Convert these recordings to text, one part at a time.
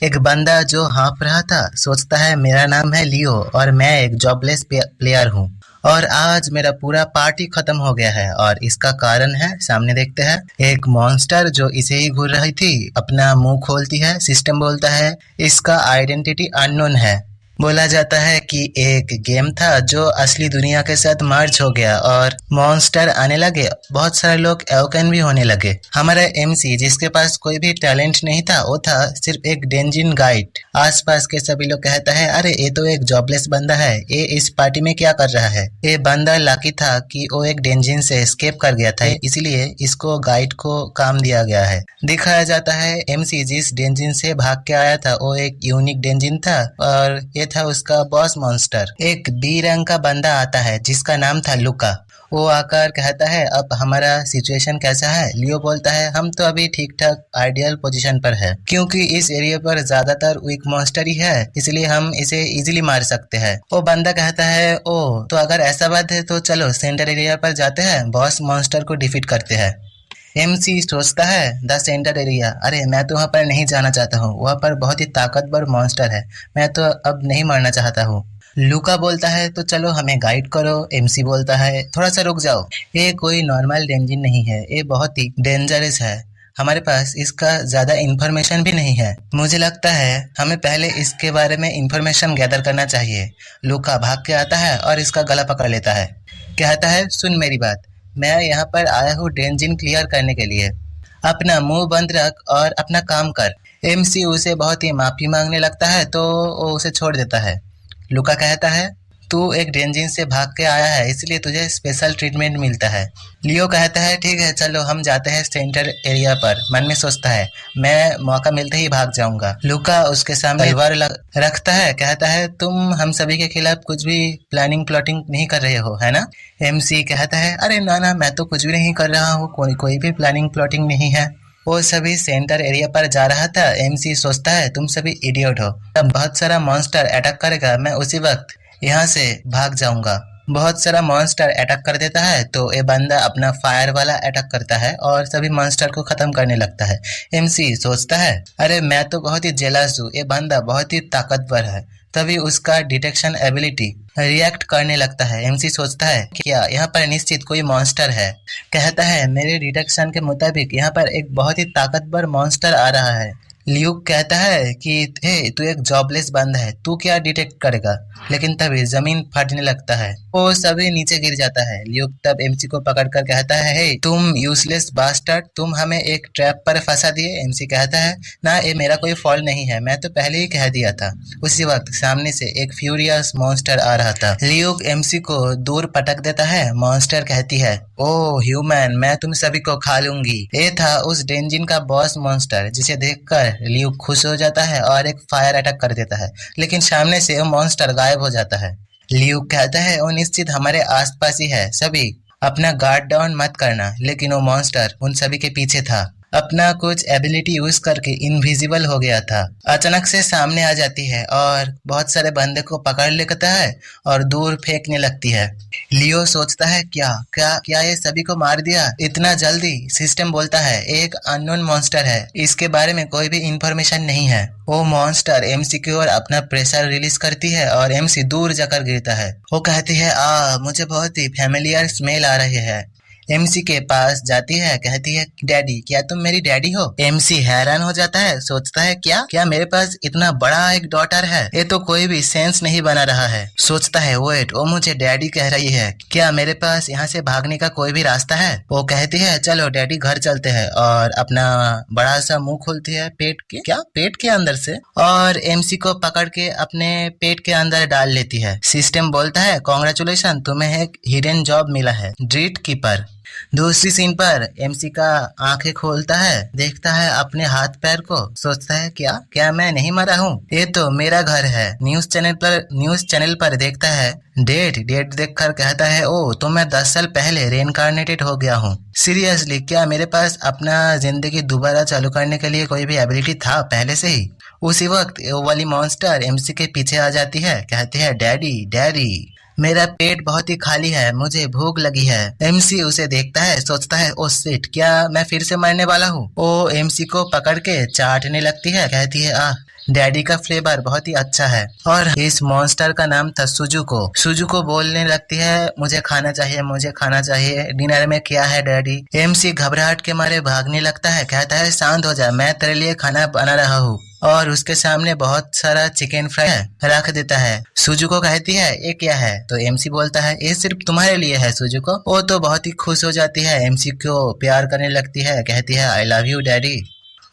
एक बंदा जो हाँफ रहा था सोचता है मेरा नाम है लियो और मैं एक जॉबलेस प्लेयर हूँ। और आज मेरा पूरा पार्टी खत्म हो गया है और इसका कारण है सामने देखते हैं। एक मॉन्स्टर जो इसे ही घूर रही थी अपना मुंह खोलती है। सिस्टम बोलता है इसका आइडेंटिटी अननोन है। बोला जाता है कि एक गेम था जो असली दुनिया के साथ मर्ज हो गया और मॉन्स्टर आने लगे। बहुत सारे लोग एवोकन भी होने लगे। हमारा एमसी जिसके पास कोई भी टैलेंट नहीं था वो था सिर्फ एक डेंजिन गाइड। आसपास के सभी लोग कहता है अरे ये तो एक जॉबलेस बंदा है, ये इस पार्टी में क्या कर रहा है। ये बंदा लकी था कि वो एक डेंजिन से एस्केप कर गया था, इसलिए इसको गाइड को काम दिया गया है। दिखाया जाता है एमसी जिस डेंजिन से भाग के आया था वो एक यूनिक डेंजिन था और ये था उसका बॉस मॉन्स्टर। एक बी रंग का बंदा आता है जिसका नाम था लुका। वो आकर कहता है अब हमारा सिचुएशन कैसा है। लियो बोलता है हम तो अभी ठीक ठाक आइडियल पोजीशन पर है क्योंकि इस एरिया पर ज्यादातर वीक मॉन्स्टर ही है, इसलिए हम इसे इजीली मार सकते हैं। वो बंदा कहता है ओ तो अगर ऐसा बात है तो चलो सेंटर एरिया पर जाते हैं, बॉस मॉन्स्टर को डिफीट करते हैं। एमसी सोचता है द सेंटर एरिया, अरे मैं तो वहाँ पर नहीं जाना चाहता हूँ, वहाँ पर बहुत ही ताकतवर मॉन्स्टर है, मैं तो अब नहीं मरना चाहता हूँ। लूका बोलता है तो चलो हमें गाइड करो। एमसी बोलता है थोड़ा सा रुक जाओ, ये कोई नॉर्मल डेंजिन नहीं है, ये बहुत ही डेंजरस है, हमारे पास इसका ज्यादा इंफॉर्मेशन भी नहीं है, मुझे लगता है हमें पहले इसके बारे में इंफॉर्मेशन गैदर करना चाहिए। लूका भाग के आता है और इसका गला पकड़ लेता है। कहता है सुन मेरी बात, मैं यहाँ पर आया हूँ डेंजिन क्लियर करने के लिए, अपना मुंह बंद रख और अपना काम कर। एमसी उसे बहुत ही माफी मांगने लगता है तो वो उसे छोड़ देता है। लुका कहता है तू एक डेंजिन से भाग के आया है इसलिए तुझे स्पेशल ट्रीटमेंट मिलता है। लियो कहता है ठीक है चलो हम जाते हैं सेंटर एरिया पर। मन में सोचता है मैं मौका मिलते ही भाग जाऊंगा। लुका उसके सामने तलवार रखता है, कहता है तुम हम सभी के खिलाफ कुछ भी प्लानिंग प्लॉटिंग नहीं कर रहे हो है ना। एमसी कहता है अरे ना ना मैं तो कुछ भी नहीं कर रहा हूँ, कोई भी प्लानिंग प्लॉटिंग नहीं है। वो सभी सेंटर एरिया पर जा रहा था। एमसी सोचता है तुम सभी इडियट हो, तब बहुत सारा मॉन्स्टर अटैक करेगा, मैं उसी वक्त यहाँ से भाग जाऊंगा। बहुत सारा मॉन्स्टर अटैक कर देता है तो ये बंदा अपना फायर वाला अटैक करता है और सभी मॉन्स्टर को खत्म करने लगता है। एमसी सोचता है अरे मैं तो बहुत ही जेलस हूँ, ये बंदा बहुत ही ताकतवर है। तभी उसका डिटेक्शन एबिलिटी रिएक्ट करने लगता है। एमसी सोचता है क्या यहाँ पर निश्चित कोई मॉन्स्टर है। कहता है मेरे डिटेक्शन के मुताबिक यहाँ पर एक बहुत ही ताकतवर मॉन्स्टर आ रहा है। ल्यूक कहता है कि हे तू एक जॉबलेस बंदा है, तू क्या डिटेक्ट करेगा। लेकिन तभी जमीन फटने लगता है, वो सभी नीचे गिर जाता है। ल्यूक तब एमसी को पकड़कर कहता है हे तुम यूजलेस बास्टर्ड, तुम हमें एक ट्रैप पर फंसा दिए। एमसी कहता है ना ये मेरा कोई फॉल्ट नहीं है, मैं तो पहले ही कह दिया था। उसी वक्त सामने से एक फ्यूरियस मॉन्स्टर आ रहा था। ल्यूक एमसी को दूर पटक देता है। मॉन्स्टर कहती है ओ ह्यूमन मैं तुम सभी को खा लूंगी। ये था उस डेंजिन का बॉस मॉन्स्टर जिसे देखकर ल्यूक खुश हो जाता है और एक फायर अटैक कर देता है, लेकिन सामने से वो मॉन्स्टर गायब हो जाता है। ल्यूक कहता है वो निश्चित हमारे आसपास ही है, सभी अपना गार्ड डाउन मत करना। लेकिन वो मॉन्स्टर उन सभी के पीछे था, अपना कुछ एबिलिटी यूज करके इनविजिबल हो गया था। अचानक से सामने आ जाती है और बहुत सारे बंदे को पकड़ लेता है और दूर फेंकने लगती है। लियो सोचता है क्या क्या क्या ये सभी को मार दिया इतना जल्दी। सिस्टम बोलता है एक अननोन मॉन्स्टर है, इसके बारे में कोई भी इंफॉर्मेशन नहीं है। वो मॉन्स्टर एमसी की ओर अपना प्रेशर रिलीज करती है और एमसी दूर जाकर गिरता है। वो कहती है मुझे बहुत ही फैमिलियर स्मेल आ रही है। एमसी के पास जाती है, कहती है डैडी क्या तुम मेरी डैडी हो। एमसी हैरान हो जाता है, सोचता है क्या क्या मेरे पास इतना बड़ा एक डॉटर है, ये तो कोई भी सेंस नहीं बना रहा है। सोचता है वेट वो मुझे डैडी कह रही है, क्या मेरे पास यहाँ से भागने का कोई भी रास्ता है। वो कहती है चलो डैडी घर चलते हैं और अपना बड़ा सा मुंह खोलती है पेट के अंदर से और एमसी को पकड़ के अपने पेट के अंदर डाल लेती है। सिस्टम बोलता है कॉन्ग्रेचुलेशन तुम्हें एक हिडन जॉब मिला है, ड्रीट कीपर। दूसरी सीन पर एमसी का आंखें खोलता है, देखता है अपने हाथ पैर को, सोचता है क्या क्या मैं नहीं मरा हूँ, ये तो मेरा घर है। न्यूज चैनल पर देखता है डेट देखकर कहता है ओ तो मैं 10 साल पहले रेनकार्नेटेड हो गया हूँ। सीरियसली क्या मेरे पास अपना जिंदगी दोबारा चालू करने के लिए कोई भी एबिलिटी था पहले से ही। उसी वक्त वो वाली मॉन्स्टर एमसी के पीछे आ जाती है, कहती है डैडी डैडी। मेरा पेट बहुत ही खाली है, मुझे भूख लगी है। एमसी उसे देखता है, सोचता है ओ शिट, क्या मैं फिर से मरने वाला हूँ। वो एमसी को पकड़ के चाटने लगती है, कहती है आह, डैडी का फ्लेवर बहुत ही अच्छा है। और इस मॉन्स्टर का नाम था सुजुको। सुजुको बोलने लगती है मुझे खाना चाहिए, मुझे खाना चाहिए, डिनर में क्या है डैडी। एमसी घबराहट के मारे भागने लगता है, कहता है शांत हो जा, मैं तेरे लिए खाना बना रहा हूँ। और उसके सामने बहुत सारा चिकन फ्राई रख देता है। सुजुको कहती है ये क्या है, तो एमसी बोलता है ये सिर्फ तुम्हारे लिए है सुजुको। वो तो बहुत ही खुश हो जाती है, एमसी को प्यार करने लगती है, कहती है आई लव यू डैडी,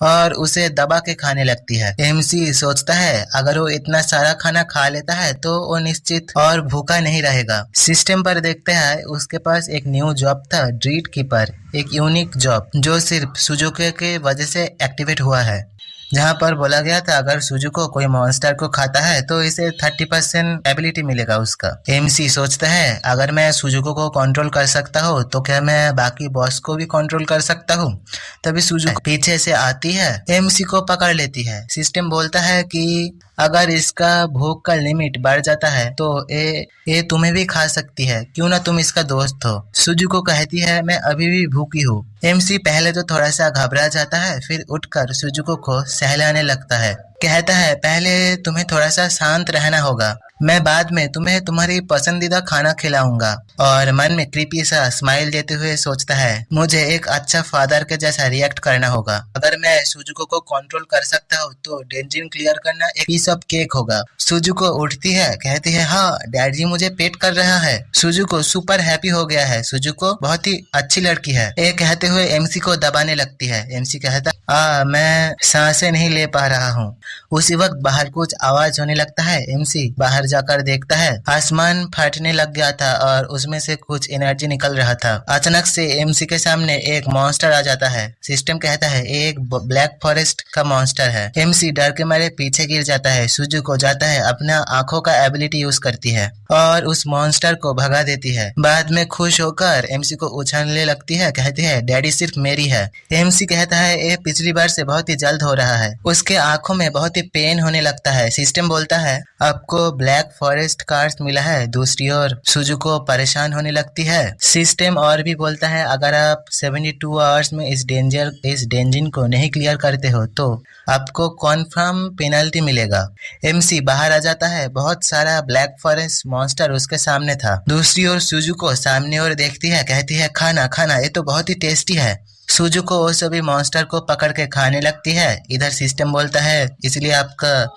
और उसे दबा के खाने लगती है। एमसी सोचता है अगर वो इतना सारा खाना खा लेता है तो वो निश्चित और भूखा नहीं रहेगा। सिस्टम पर देखते हैं उसके पास एक न्यू जॉब था, ड्रीट कीपर, एक यूनिक जॉब जो सिर्फ सुजुकी के वजह से एक्टिवेट हुआ है। जहाँ पर बोला गया था अगर सुजुको कोई मॉन्स्टर को खाता है तो इसे 30% एबिलिटी मिलेगा उसका। एमसी सोचता है अगर मैं सुजुको को कंट्रोल कर सकता हूँ तो क्या मैं बाकी बॉस को भी कंट्रोल कर सकता हूँ। तभी सुजुको पीछे से आती है, एमसी को पकड़ लेती है। सिस्टम बोलता है कि अगर इसका भूख का लिमिट बढ़ जाता है तो ये तुम्हें भी खा सकती है, क्यों ना तुम इसका दोस्त हो। सुजुको कहती है मैं अभी भी भूखी हूँ। एमसी पहले तो थोड़ा सा घबरा जाता है, फिर उठकर सुजुको को सहलाने लगता है, कहता है पहले तुम्हें थोड़ा सा शांत रहना होगा, मैं बाद में तुम्हें तुम्हारी पसंदीदा खाना खिलाऊंगा। और मन में क्रीपी सा स्माइल देते हुए सोचता है मुझे एक अच्छा फादर के जैसा रिएक्ट करना होगा। अगर मैं सुजुको को कंट्रोल कर सकता हूँ तो डेंजिन क्लियर करना एक पीस ऑफ केक होगा। सुजुको उठती है, कहती है हाँ डैडी मुझे पेट कर रहा है। सुजुको सुपर हैप्पी हो गया है, सुजुको बहुत ही अच्छी लड़की है, ये कहते हुए एमसी को दबाने लगती है। एमसी कहता मैं सांसें नहीं ले पा रहा हूँ। उसी वक्त बाहर कुछ आवाज होने लगता है। एमसी बाहर जाकर देखता है आसमान फटने लग गया था और उसमें से कुछ एनर्जी निकल रहा था। अचानक से एमसी के सामने एक मॉन्स्टर आ जाता है। सिस्टम कहता है एक ब्लैक फॉरेस्ट का मॉन्स्टर है। एमसी डर के मारे पीछे गिर जाता है। सुजुको जाता है, अपना आंखों का एबिलिटी यूज करती है और उस मॉन्स्टर को भगा देती है। बाद में खुश होकर एमसी को उछालने लगती है, कहती है डैडी सिर्फ मेरी है। एमसी कहता है ये पिछली बार से बहुत ही जल्द हो रहा है। उसके आंखों में बहुत ही पेन होने लगता है। सिस्टम बोलता है आपको ब्लैक फॉरेस्ट कार्ड मिला है। दूसरी ओर सुजुको परेशान होने लगती है। सिस्टम और भी बोलता है अगर आप 72 आवर्स में इस डेंजिन को नहीं क्लियर करते हो तो आपको कॉन्फर्म पेनल्टी मिलेगा। एमसी बाहर आ जाता है, बहुत सारा ब्लैक फॉरेस्ट मॉन्स्टर उसके सामने था। दूसरी ओर सुजुको सामने और देखती है, कहती है खाना खाना, ये तो बहुत ही टेस्टी है। सुजुको वो सभी मॉन्स्टर को पकड़ के खाने लगती है। इधर सिस्टम बोलता है इसलिए आपका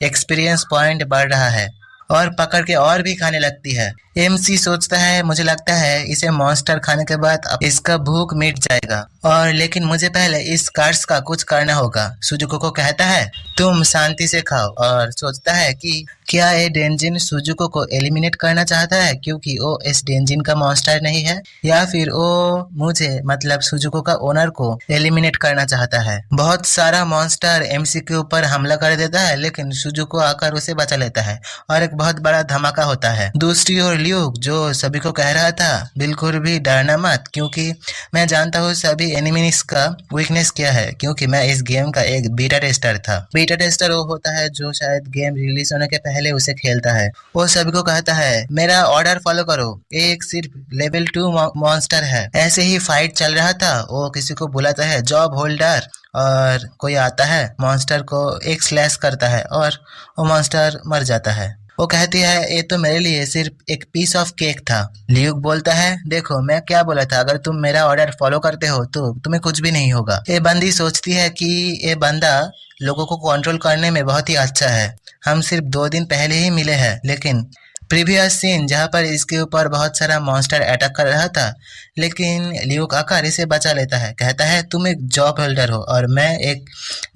एक्सपीरियंस पॉइंट बढ़ रहा है, और पकड़ के और भी खाने लगती है। एमसी सोचता है मुझे लगता है इसे मॉन्स्टर खाने के बाद अब इसका भूख मिट जाएगा, और लेकिन मुझे पहले इस कार्ड्स का कुछ करना होगा। सुजुको को कहता है तुम शांति से खाओ, और सोचता है कि क्या ये डेंजिन सुजुको को एलिमिनेट करना चाहता है क्योंकि वो इस डेंजिन का मॉन्स्टर नहीं है, या फिर वो मुझे मतलब सुजुको का ओनर को एलिमिनेट करना चाहता है। बहुत सारा मॉन्स्टर एमसी के ऊपर हमला कर देता है, लेकिन सुजुको आकर उसे बचा लेता है और एक बहुत बड़ा धमाका होता है। दूसरी ओर ल्यूक जो सभी को कह रहा था बिल्कुल भी डरना मत, क्योंकि मैं जानता हूँ सभी एनिमीज का वीकनेस क्या है, क्योंकि मैं इस गेम का एक बीटा टेस्टर था। बीटा टेस्टर वो होता है जो शायद गेम रिलीज होने के पहले उसे खेलता है। वो सभी को कहता है मेरा ऑर्डर फॉलो करो, एक सिर्फ लेवल 2 मॉन्स्टर है। ऐसे ही फाइट चल रहा था, वो किसी को बुलाता है जॉब होल्डर, और कोई आता है मॉन्स्टर को एक स्लैश करता है और वो मॉन्स्टर मर जाता है। वो कहती है ये तो मेरे लिए सिर्फ एक पीस ऑफ केक था। ल्यूक बोलता है देखो मैं क्या बोला था, अगर तुम मेरा ऑर्डर फॉलो करते हो तो तुम्हें कुछ भी नहीं होगा। ये बंदी सोचती है कि ये बंदा लोगों को कंट्रोल करने में बहुत ही अच्छा है। हम सिर्फ 2 दिन पहले ही मिले हैं, लेकिन प्रीवियस सीन जहाँ पर इसके ऊपर बहुत सारा मॉन्स्टर अटैक कर रहा था, लेकिन ल्यूक आकर इसे बचा लेता है। कहता है तुम एक जॉब होल्डर हो और मैं एक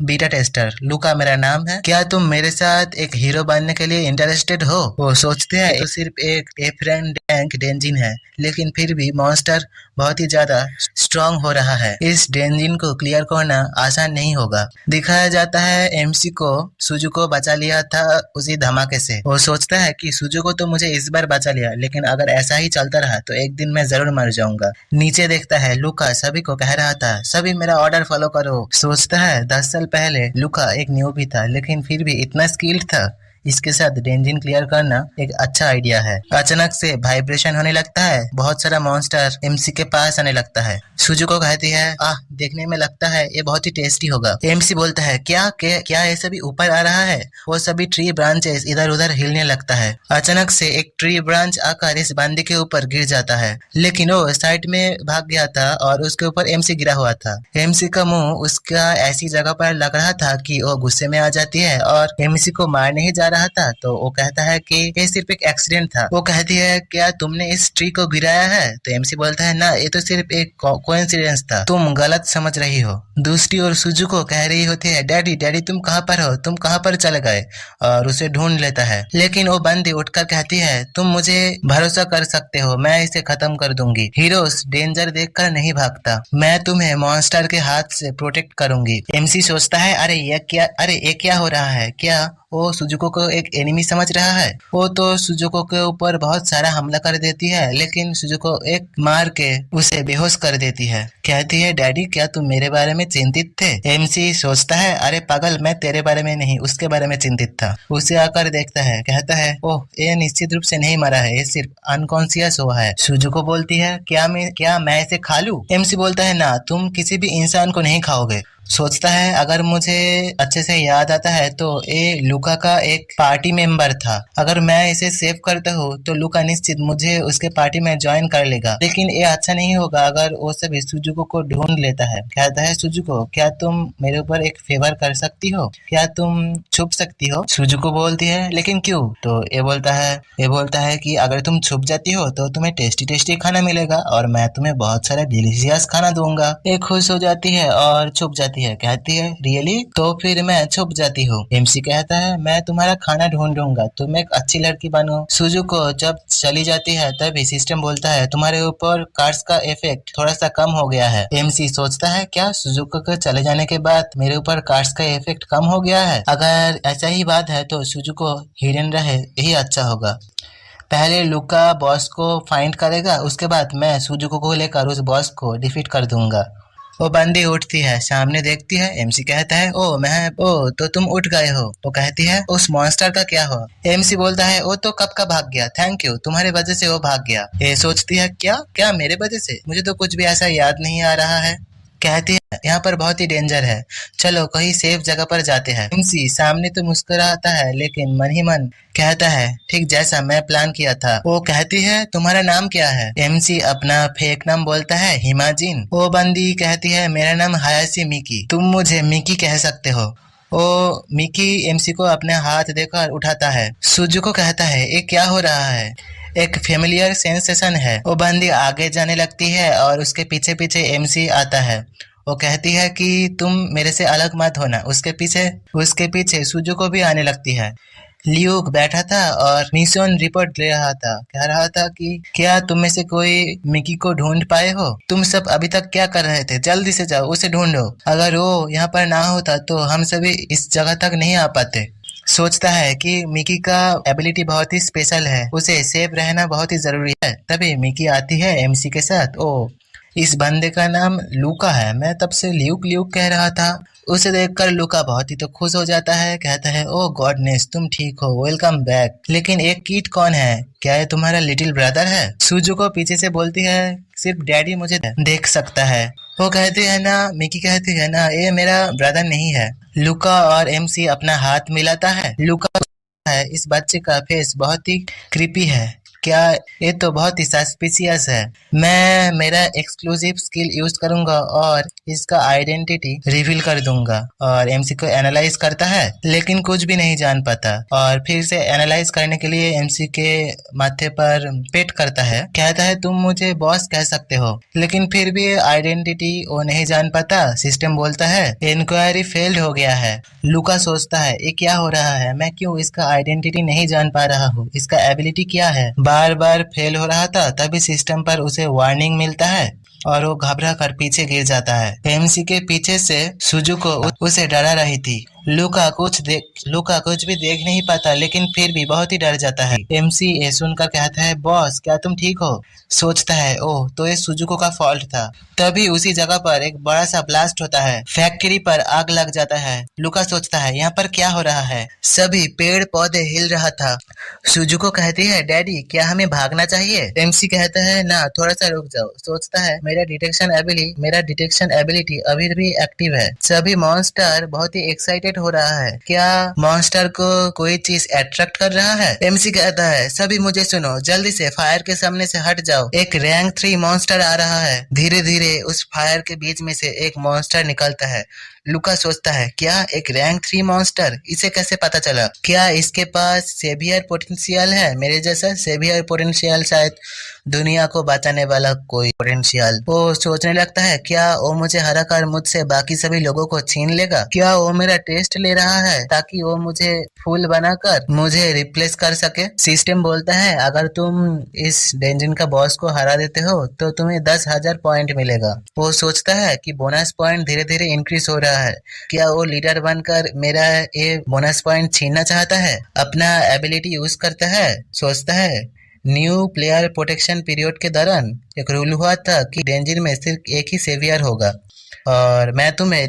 बीटा टेस्टर, लूका मेरा नाम है, क्या तुम मेरे साथ एक हीरो बनने के लिए इंटरेस्टेड हो। वो सोचते हैं तो सिर्फ एक एफ्रेन टैंक डेंजिन है, लेकिन फिर भी मॉन्स्टर बहुत ही ज्यादा स्ट्रांग हो रहा है। इस डेंजिन को क्लियर करना आसान नहीं होगा। दिखाया जाता है एमसी को सुजुको बचा लिया था उसी धमाके से। वो सोचता है कि सुजुको तो मुझे इस बार बचा लिया, लेकिन अगर ऐसा ही चलता रहा तो एक दिन मैं जरूर मर जाऊंगा। नीचे देखता है लूका सभी को कह रहा था सभी मेरा ऑर्डर फॉलो करो। सोचता है 10 साल पहले लूका एक न्यूबी था, लेकिन फिर भी इतना स्किल्ड था। इसके साथ डेंजिन क्लियर करना एक अच्छा आइडिया है। अचानक से वाइब्रेशन होने लगता है, बहुत सारा मॉन्स्टर एमसी के पास आने लगता है। सुजुको कहती है, आह, देखने में लगता है ये बहुत ही टेस्टी होगा। एमसी बोलता है, क्या ये सभी ऊपर आ रहा है? वो सभी ट्री ब्रांचेस इधर उधर हिलने लगता है। अचानक से एक ट्री ब्रांच आकर इस बंदी के ऊपर गिर जाता है, लेकिन वो साइड में भाग गया था और उसके ऊपर एमसी गिरा हुआ था। एमसी का मुंह उसका ऐसी जगह पर लग रहा था कि वो गुस्से में आ जाती है और एमसी को मारने ही जा रहा था, तो वो कहता है कि ये सिर्फ एक एक्सीडेंट था। वो कहती है, क्या तुमने इस ट्री को गिराया है? तो एमसी बोलता है, ना, ये तो सिर्फ एक कोइंसिडेंस था, तुम गलत समझ रही हो। दूसरी ओर सुजुको कह रही होती है, डैडी डैडी तुम कहाँ पर हो? तुम कहाँ पर चले गए? और उसे ढूंढ लेता है, लेकिन वो बंदी उठकर कहती है, तुम मुझे भरोसा कर सकते हो, मैं इसे खत्म कर दूंगी। हीरोज डेंजर देखकर नहीं भागता, मैं तुम्हें मॉन्स्टर के हाथ से प्रोटेक्ट करूंगी। एमसी सोचता है, अरे ये क्या हो रहा है? क्या वो सुजुको को एक एनिमी समझ रहा है? वो तो सुजुको के ऊपर बहुत सारा हमला कर देती है, लेकिन सुजुको एक मार के उसे बेहोश कर देती है। कहती है, डैडी क्या तुम मेरे बारे में चिंतित थे? एमसी सोचता है, अरे पागल, मैं तेरे बारे में नहीं, उसके बारे में चिंतित था। उसे आकर देखता है, कहता है, ओह, ये निश्चित रूप से नहीं मरा है, ये सिर्फ अनकॉन्शियस हुआ है। सुजुको बोलती है, क्या मैं इसे खा लूं? एमसी बोलता है, ना, तुम किसी भी इंसान को नहीं खाओगे। सोचता है, अगर मुझे अच्छे से याद आता है तो ये लूका का एक पार्टी मेंबर था। अगर मैं इसे सेव करता हूँ तो लूका निश्चित मुझे उसके पार्टी में ज्वाइन कर लेगा, लेकिन ये अच्छा नहीं होगा अगर वो सभी सुजुको को ढूंढ लेता है। कहता है, सुजुको क्या तुम मेरे ऊपर एक फेवर कर सकती हो? क्या तुम छुप सकती हो? सुजुको बोलती है, लेकिन क्यों? तो ये बोलता है कि अगर तुम छुप जाती हो तो तुम्हें टेस्टी टेस्टी खाना मिलेगा और मैं तुम्हें बहुत सारा डिलीशियस खाना दूंगा। ये खुश हो जाती है और छुप जाती है। कहती है, रियली? तो फिर मैं छुप जाती हूँ। एमसी कहता है, मैं तुम्हारा खाना ढूंढूंगा, तुम एक अच्छी लड़की बनो। सुजुको जब चली जाती है तभी सिस्टम बोलता है, तुम्हारे ऊपर कार्स का इफेक्ट थोड़ा सा कम हो गया है। एमसी सोचता है, क्या सुजुको के चले जाने के बाद मेरे ऊपर कार्स का इफेक्ट कम हो गया है? अगर ऐसा ही बात है तो सुजुको हिडन रहे, यही अच्छा होगा। पहले लूका बॉस को फाइंड करेगा, उसके बाद मैं सुजुको को लेकर उस बॉस को डिफीट कर दूंगा। वो बंदी उठती है, सामने देखती है। एमसी कहता है, तो तुम उठ गए हो। वो कहती है, उस मॉन्स्टर का क्या हुआ? एमसी बोलता है, वो तो कब का भाग गया, थैंक यू, तुम्हारे वजह से वो भाग गया। ये सोचती है, क्या मेरे वजह से? मुझे तो कुछ भी ऐसा याद नहीं आ रहा है। कहती है, यहाँ पर बहुत ही डेंजर है, चलो कहीं सेफ जगह पर जाते हैं। एमसी सामने तो मुस्कुराता है, लेकिन मन ही मन कहता है, ठीक जैसा मैं प्लान किया था। वो कहती है, तुम्हारा नाम क्या है? एमसी अपना फेक नाम बोलता है, हिमाजिन। वो बंदी कहती है, मेरा नाम हायाशी मिकी, तुम मुझे मिकी कह सकते हो। वो मिकी एमसी को अपने हाथ देकर उठाता है। सुजुको कहता है, ये क्या हो रहा है? एक फेमिलियर सेंसेशन है। वो बंदी आगे जाने लगती है और उसके पीछे पीछे एमसी आता है। वो कहती है कि तुम मेरे से अलग मत होना। उसके पीछे सुजुको भी आने लगती है। लियूक बैठा था और मिशन रिपोर्ट ले रहा था, कह रहा था कि क्या तुम में से कोई मिकी को ढूंढ पाए हो? तुम सब अभी तक क्या कर रहे थे? जल्दी से जाओ, उसे ढूंढो। अगर वो यहाँ पर ना होता तो हम सभी इस जगह तक नहीं आ पाते। सोचता है कि मिकी का एबिलिटी बहुत ही स्पेशल है, उसे सेफ रहना बहुत ही जरूरी है। तभी मिकी आती है एमसी के साथ। ओ, इस बंदे का नाम लूका है, मैं तब से ल्यूक ल्यूक कह रहा था। उसे देखकर लूका बहुत ही तो खुश हो जाता है, कहता है, ओह गॉडनेस, तुम ठीक हो, वेलकम बैक। लेकिन एक किड कौन है? क्या ये तुम्हारा लिटिल ब्रदर है? सुजुको पीछे से बोलती है, सिर्फ डैडी मुझे देख सकता है। वो कहती है ना, मिकी कहती है ना, ये मेरा ब्रदर नहीं है। लूका और एमसी अपना हाथ मिलाता है। लूका है, इस बच्चे का फेस बहुत ही क्रीपी है, क्या ये तो बहुत ही सस्पिशियस है। मैं मेरा एक्सक्लूसिव स्किल यूज करूंगा और इसका आइडेंटिटी रिवील कर दूंगा। और एमसी को एनालाइज करता है, लेकिन कुछ भी नहीं जान पाता। और फिर से एनालाइज करने के लिए एमसी के माथे पर पेट करता है, कहता है, तुम मुझे बॉस कह सकते हो। लेकिन फिर भी आइडेंटिटी वो नहीं जान पाता। सिस्टम बोलता है, इंक्वायरी फेल्ड हो गया है। लूका सोचता है, ये क्या हो रहा है? मैं क्यों इसका आइडेंटिटी नहीं जान पा रहा हूँ? इसका एबिलिटी क्या है? बार बार फेल हो रहा था। तभी सिस्टम पर उसे वार्निंग मिलता है और वो घबरा कर पीछे गिर जाता है। एमसी के पीछे से सुजुको उसे डरा रही थी। लूका कुछ भी देख नहीं पाता, लेकिन फिर भी बहुत ही डर जाता है। एमसी ये सुनकर कहता है, बॉस क्या तुम ठीक हो? सोचता है, ओह तो ये सुजुको का फॉल्ट था। तभी उसी जगह पर एक बड़ा सा ब्लास्ट होता है, फैक्ट्री पर आग लग जाता है। लूका सोचता है यहाँ पर क्या हो रहा है, सभी पेड़ पौधे हिल रहा था। सुजुको कहती है, डैडी क्या हमें भागना चाहिए? एमसी कहता है, ना थोड़ा सा रुक जाओ। सोचता है मेरा डिटेक्शन एबिलिटी अभी भी एक्टिव है। सभी मॉन्स्टर बहुत ही एक्साइटेड हो रहा है। क्या मॉन्स्टर को कोई चीज अट्रैक्ट कर रहा है? एमसी कहता है, सभी मुझे सुनो, जल्दी से फायर के सामने से हट जाओ। एक रैंक 3 मॉन्स्टर आ रहा है। धीरे धीरे उस फायर के बीच में से एक मॉन्स्टर निकलता है। लूका सोचता है, क्या एक रैंक 3 मॉन्स्टर? इसे कैसे पता चला? क्या इसके पास सेवियर पोटेंशियल है? मेरे जैसा सेवियर पोटेंशियल, शायद दुनिया को बचाने वाला कोई पोटेंशियल। वो सोचने लगता है, क्या वो मुझे हरा कर मुझसे बाकी सभी लोगों को छीन लेगा? क्या वो मेरा टेस्ट ले रहा है ताकि वो मुझे फूल बनाकर मुझे रिप्लेस कर सके? सिस्टम बोलता है, अगर तुम इस डेंजन का बॉस को हरा देते हो तो तुम्हें 10,000 पॉइंट मिलेगा। वो सोचता है कि बोनस पॉइंट धीरे धीरे इंक्रीज हो रहा है। क्या वो लीडर बनकर मेरा ये बोनस पॉइंट छीनना चाहता है? अपना एबिलिटी यूज करता है। सोचता है, न्यू प्लेयर प्रोटेक्शन पीरियड के दौरान एक रूल हुआ था कि डेंजर में सिर्फ एक ही सेवियर होगा, और मैं तुम्हें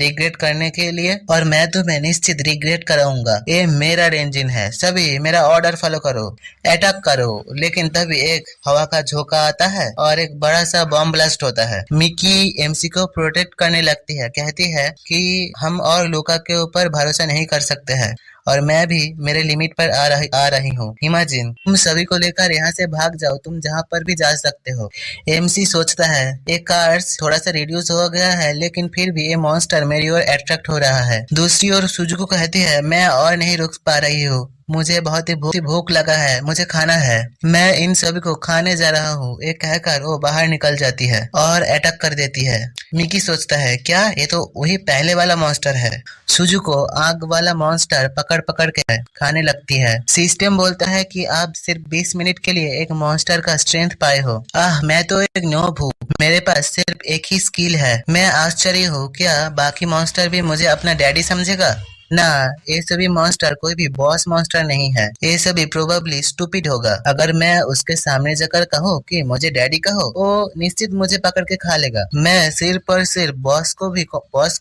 निश्चित रिग्रेट कराऊंगा। ये मेरा डेंजन है, सभी मेरा ऑर्डर फॉलो करो, अटैक करो। लेकिन तभी एक हवा का झोंका आता है और एक बड़ा सा बॉम्ब ब्लास्ट होता है। मिकी एमसी को प्रोटेक्ट करने लगती है, कहती है कि हम और लूका के ऊपर भरोसा नहीं कर सकते हैं, और मैं भी मेरे लिमिट पर आ रही हूँ। इमेजिन तुम सभी को लेकर यहाँ से भाग जाओ, तुम जहाँ पर भी जा सकते हो। एमसी सोचता है, एक कार्स थोड़ा सा रिड्यूस हो गया है, लेकिन फिर भी ये मॉन्स्टर मेरी ओर अट्रैक्ट हो रहा है। दूसरी ओर सुजुको कहती है, मैं और नहीं रुक पा रही हूँ, मुझे बहुत ही भूख लगा है, मुझे खाना है, मैं इन सभी को खाने जा रहा हूँ। एक कहकर वो बाहर निकल जाती है और अटैक कर देती है। मिकी सोचता है, क्या ये तो वही पहले वाला मॉन्स्टर है। सुजुको आग वाला मॉन्स्टर पकड़ पकड़ के खाने लगती है। सिस्टम बोलता है कि आप सिर्फ 20 मिनट के लिए एक मॉन्स्टर का स्ट्रेंथ पाए हो। मैं तो एक नोब हूँ, मेरे पास सिर्फ एक ही स्किल है। मैं आश्चर्य हूँ, क्या बाकी मॉन्स्टर भी मुझे अपना डैडी समझेगा? ना, ये सभी मॉन्स्टर कोई भी बॉस मॉन्स्टर नहीं है। ये सभी प्रोबेबली स्टूपिड होगा। अगर मैं उसके सामने जाकर कहूँ कि मुझे डैडी कहो, वो निश्चित मुझे पकड़ के खा लेगा। मैं सिर्फ और सिर्फ बॉस को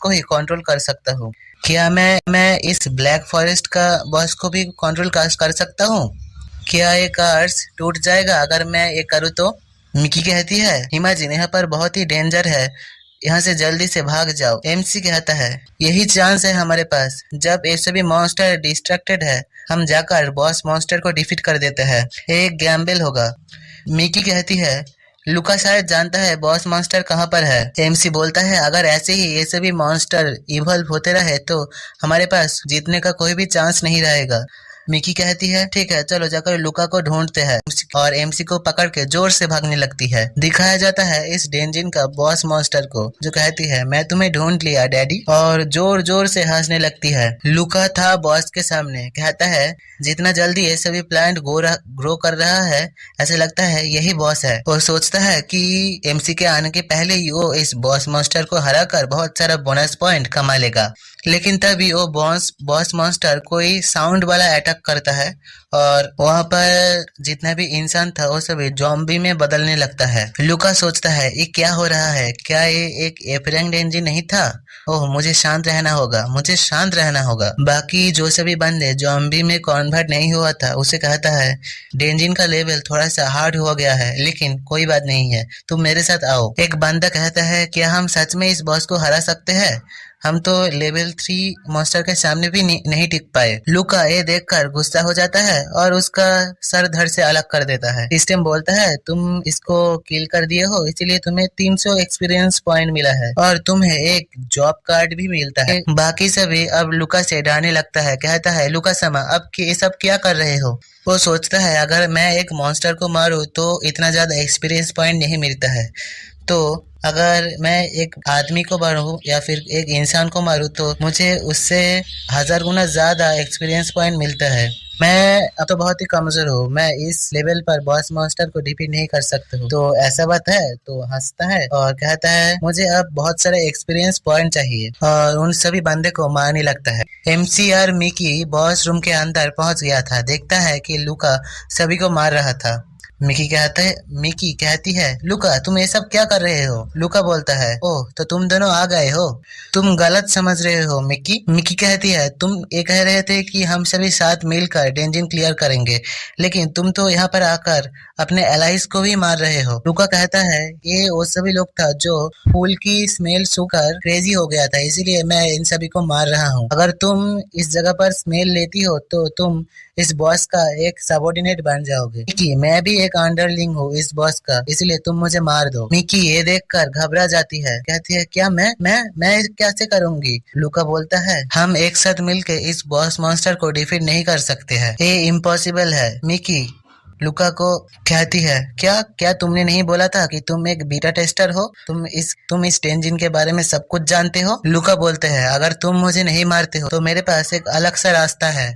ही कंट्रोल कर सकता हूँ। क्या मैं इस ब्लैक फॉरेस्ट का बॉस को भी कंट्रोल कर सकता हूँ? क्या ये कार्स टूट जाएगा अगर मैं ये करूँ तो? मिकी कहती है, इमेजिन यहाँ पर बहुत ही डेंजर है, यहाँ से जल्दी से भाग जाओ। एमसी कहता है, यही चांस है हमारे पास, जब ये सभी मॉन्स्टर डिस्ट्रैक्टेड है, हम जाकर बॉस मॉन्स्टर को डिफीट कर देते हैं। एक गैम्बल होगा। मिकी कहती है, लूका शायद जानता है बॉस मॉन्स्टर कहाँ पर है। एमसी बोलता है, अगर ऐसे ही ये सभी मॉन्स्टर इवॉल्व होते रहे तो हमारे पास जीतने का कोई भी चांस नहीं रहेगा। मिकी कहती है, ठीक है चलो जाकर लूका को ढूंढते हैं, और एमसी को पकड़ के जोर से भागने लगती है। दिखाया जाता है इस डेंजिन का बॉस मॉन्स्टर को, जो कहती है, मैं तुम्हें ढूंढ लिया डैडी, और जोर जोर से हंसने लगती है। लूका था बॉस के सामने, कहता है, जितना जल्दी ये सभी प्लांट ग्रो कर रहा है, ऐसा लगता है यही बॉस है। और सोचता है कि एमसी के आने के पहले ही वो इस बॉस मॉन्स्टर को हरा कर बहुत सारा बोनस पॉइंट कमा लेगा। लेकिन तभी वो बॉस मॉन्स्टर कोई साउंड वाला अटैक करता है, और वहां पर जितना भी इंसान था वो सभी ज़ॉम्बी में बदलने लगता है। लूका सोचता है, ये क्या हो रहा है? क्या ये एक एपरेंट एंजिन नहीं था? ओह, मुझे शांत रहना होगा। बाकी जो सभी बंदे ज़ॉम्बी में कन्वर्ट नहीं हुआ था, उसे कहता है, डेंजिन का लेवल थोड़ा सा हार्ड हो गया है, लेकिन कोई बात नहीं है, तुम मेरे साथ आओ। एक बंदा कहता है, क्या हम सच में इस बॉस को हरा सकते हैं? हम तो लेवल 3 मॉन्स्टर के सामने भी नहीं टिक पाए। लूका ये देखकर गुस्सा हो जाता है और उसका सर धड़ से अलग कर देता है। सिस्टम बोलता है, तुम इसको किल कर दिए हो, इसलिए तुम्हें 300 एक्सपीरियंस पॉइंट मिला है, और तुम्हें एक जॉब कार्ड भी मिलता है। बाकी सभी अब लूका से डरने लगता है, कहता है, लूका समा, अब ये सब क्या कर रहे हो? वो सोचता है, अगर मैं एक मॉन्स्टर को मारूं तो इतना ज्यादा एक्सपीरियंस पॉइंट नहीं मिलता है, तो अगर मैं एक आदमी को मारूं या फिर एक इंसान को मारूं तो मुझे उससे 1000 गुना ज्यादा एक्सपीरियंस पॉइंट मिलता है। मैं अब तो बहुत ही कमजोर हूँ, मैं इस लेवल पर बॉस मॉन्स्टर को डिफीट नहीं कर सकता हूँ। तो ऐसा बात है, तो हंसता है और कहता है मुझे अब बहुत सारे एक्सपीरियंस पॉइंट चाहिए और उन सभी बंदे को मारने लगता है। एमसीआर मिकी बॉस रूम के अंदर पहुंच गया था, देखता है कि लूका सभी को मार रहा था। मिकी कहती है लूका तुम ये सब क्या कर रहे हो? लूका बोलता है ओह तो तुम दोनों आ गए हो, तुम गलत समझ रहे हो मिकी। मिकी कहती है तुम ये कह रहे थे कि हम सभी साथ मिलकर डेंजिन क्लियर करेंगे, लेकिन तुम तो यहाँ पर आकर अपने एलाइज को भी मार रहे हो। लूका कहता है ये वो सभी लोग था जो फूल की स्मेल सूंघकर क्रेजी हो गया था, इसीलिए मैं इन सभी को मार रहा हूँ। अगर तुम इस जगह पर स्मेल लेती हो तो तुम इस बॉस का एक सबॉर्डिनेट बन जाओगे। मिकी मैं भी एक अंडरलिंग हूँ इस बॉस का, इसलिए तुम मुझे मार दो। मिकी ये देखकर घबरा जाती है, कहती है क्या मैं कैसे करूंगी? लूका बोलता है हम एक साथ मिलकर इस बॉस मॉन्स्टर को डिफीट नहीं कर सकते हैं, ये इम्पॉसिबल है। मिकी लुका को कहती है क्या क्या तुमने नहीं बोला था कि तुम एक बीटा टेस्टर हो? तुम इस डेंजिन के बारे में सब कुछ जानते हो? लुका बोलते हैं अगर तुम मुझे नहीं मारते हो तो मेरे पास एक अलग सा रास्ता है।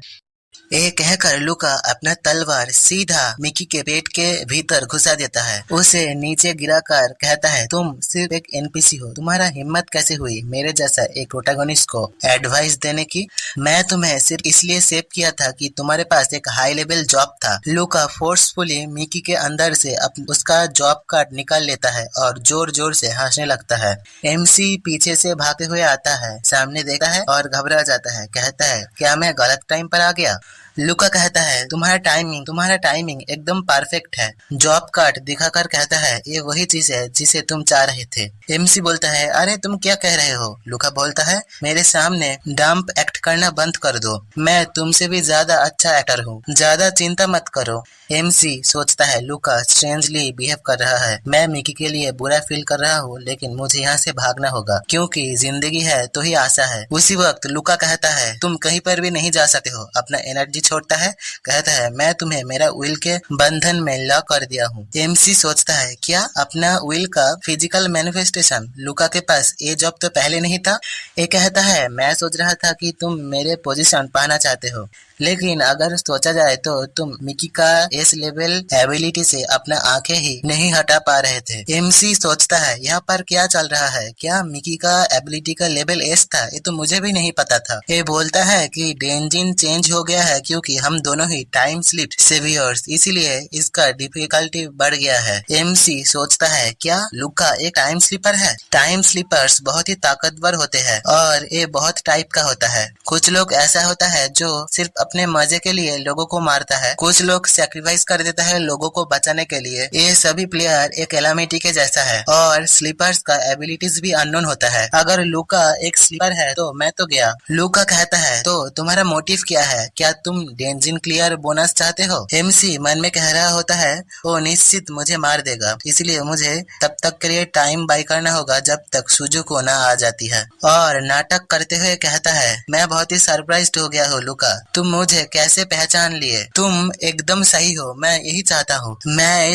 ये कहकर लुका अपना तलवार सीधा मिकी के पेट के भीतर घुसा देता है, उसे नीचे गिराकर कहता है तुम सिर्फ एक एनपीसी हो, तुम्हारा हिम्मत कैसे हुई मेरे जैसा एक प्रोटैगनिस्ट को एडवाइस देने की? मैं तुम्हें सिर्फ इसलिए सेव किया था कि तुम्हारे पास एक हाई लेवल जॉब था। लुका फोर्सफुली मिकी के अंदर से उसका जॉब कार्ड निकाल लेता है और जोर जोर से हंसने लगता है। एमसी पीछे से भागते हुए आता है, सामने देखता है और घबरा जाता है, कहता है क्या मैं गलत टाइम पर आ गया? लुका कहता है तुम्हारा टाइमिंग एकदम परफेक्ट है। जॉब कार्ड दिखाकर कहता है ये वही चीज है जिसे तुम चाह रहे थे। एमसी बोलता है अरे तुम क्या कह रहे हो? लुका बोलता है मेरे सामने डंप एक्ट करना बंद कर दो, मैं तुमसे भी ज्यादा अच्छा एक्टर हूँ, ज्यादा चिंता मत करो। एमसी सोचता है लुका स्ट्रेंजली बिहेव कर रहा है, मैं मिकी के लिए बुरा फील कर रहा हूँ, लेकिन मुझे यहाँ से भागना होगा क्योंकि जिंदगी है तो ही आशा है। उसी वक्त लुका कहता है तुम कहीं पर भी नहीं जा सकते हो, अपना एनर्जी छोड़ता है, कहता है मैं तुम्हें मेरा विल के बंधन में लॉक कर दिया हूँ। एमसी सोचता है क्या अपना विल का फिजिकल मैनिफेस्टेशन? लुका के पास ये जॉब तो पहले नहीं था। ये कहता है मैं सोच रहा था कि तुम मेरे पोजीशन पाना चाहते हो, लेकिन अगर सोचा जाए तो तुम मिकी का इस लेवल एबिलिटी से अपना आंखें ही नहीं हटा पा रहे थे। एमसी सोचता है यहाँ पर क्या चल रहा है, क्या मिकी का एबिलिटी का लेवल एस था? ये तो मुझे भी नहीं पता था। ये बोलता है कि डेंजिन चेंज हो गया है क्योंकि हम दोनों ही टाइम स्लिप सेवियर्स, इसीलिए इसका डिफिकल्टी बढ़ गया है। एमसी सोचता है क्या लुका एक टाइम स्लीपर है? टाइम स्लीपर्स बहुत ही ताकतवर होते हैं और ये बहुत टाइप का होता है। कुछ लोग ऐसा होता है जो सिर्फ अपने मजे के लिए लोगों को मारता है, कुछ लोग सैक्रिफाइस कर देता है लोगों को बचाने के लिए। ये सभी प्लेयर एक कैलामिटी के जैसा है और स्लीपर्स का एबिलिटीज भी अननोन होता है। अगर लुका एक स्लीपर है तो मैं तो गया। लुका कहता है तो तुम्हारा मोटिव क्या है, क्या तुम डेंजिन क्लियर बोनस चाहते हो? एमसी मन में कह रहा होता है वो निश्चित मुझे मार देगा, इसलिए मुझे तब तक के लिए टाइम बाय करना होगा जब तक सुजुको ना आ जाती है। और नाटक करते हुए कहता है मैं बहुत ही सरप्राइज्ड हो गया हूँ लुका, तुम मुझे कैसे पहचान लिए? तुम एकदम सही हो, मैं यही चाहता हूँ। मैं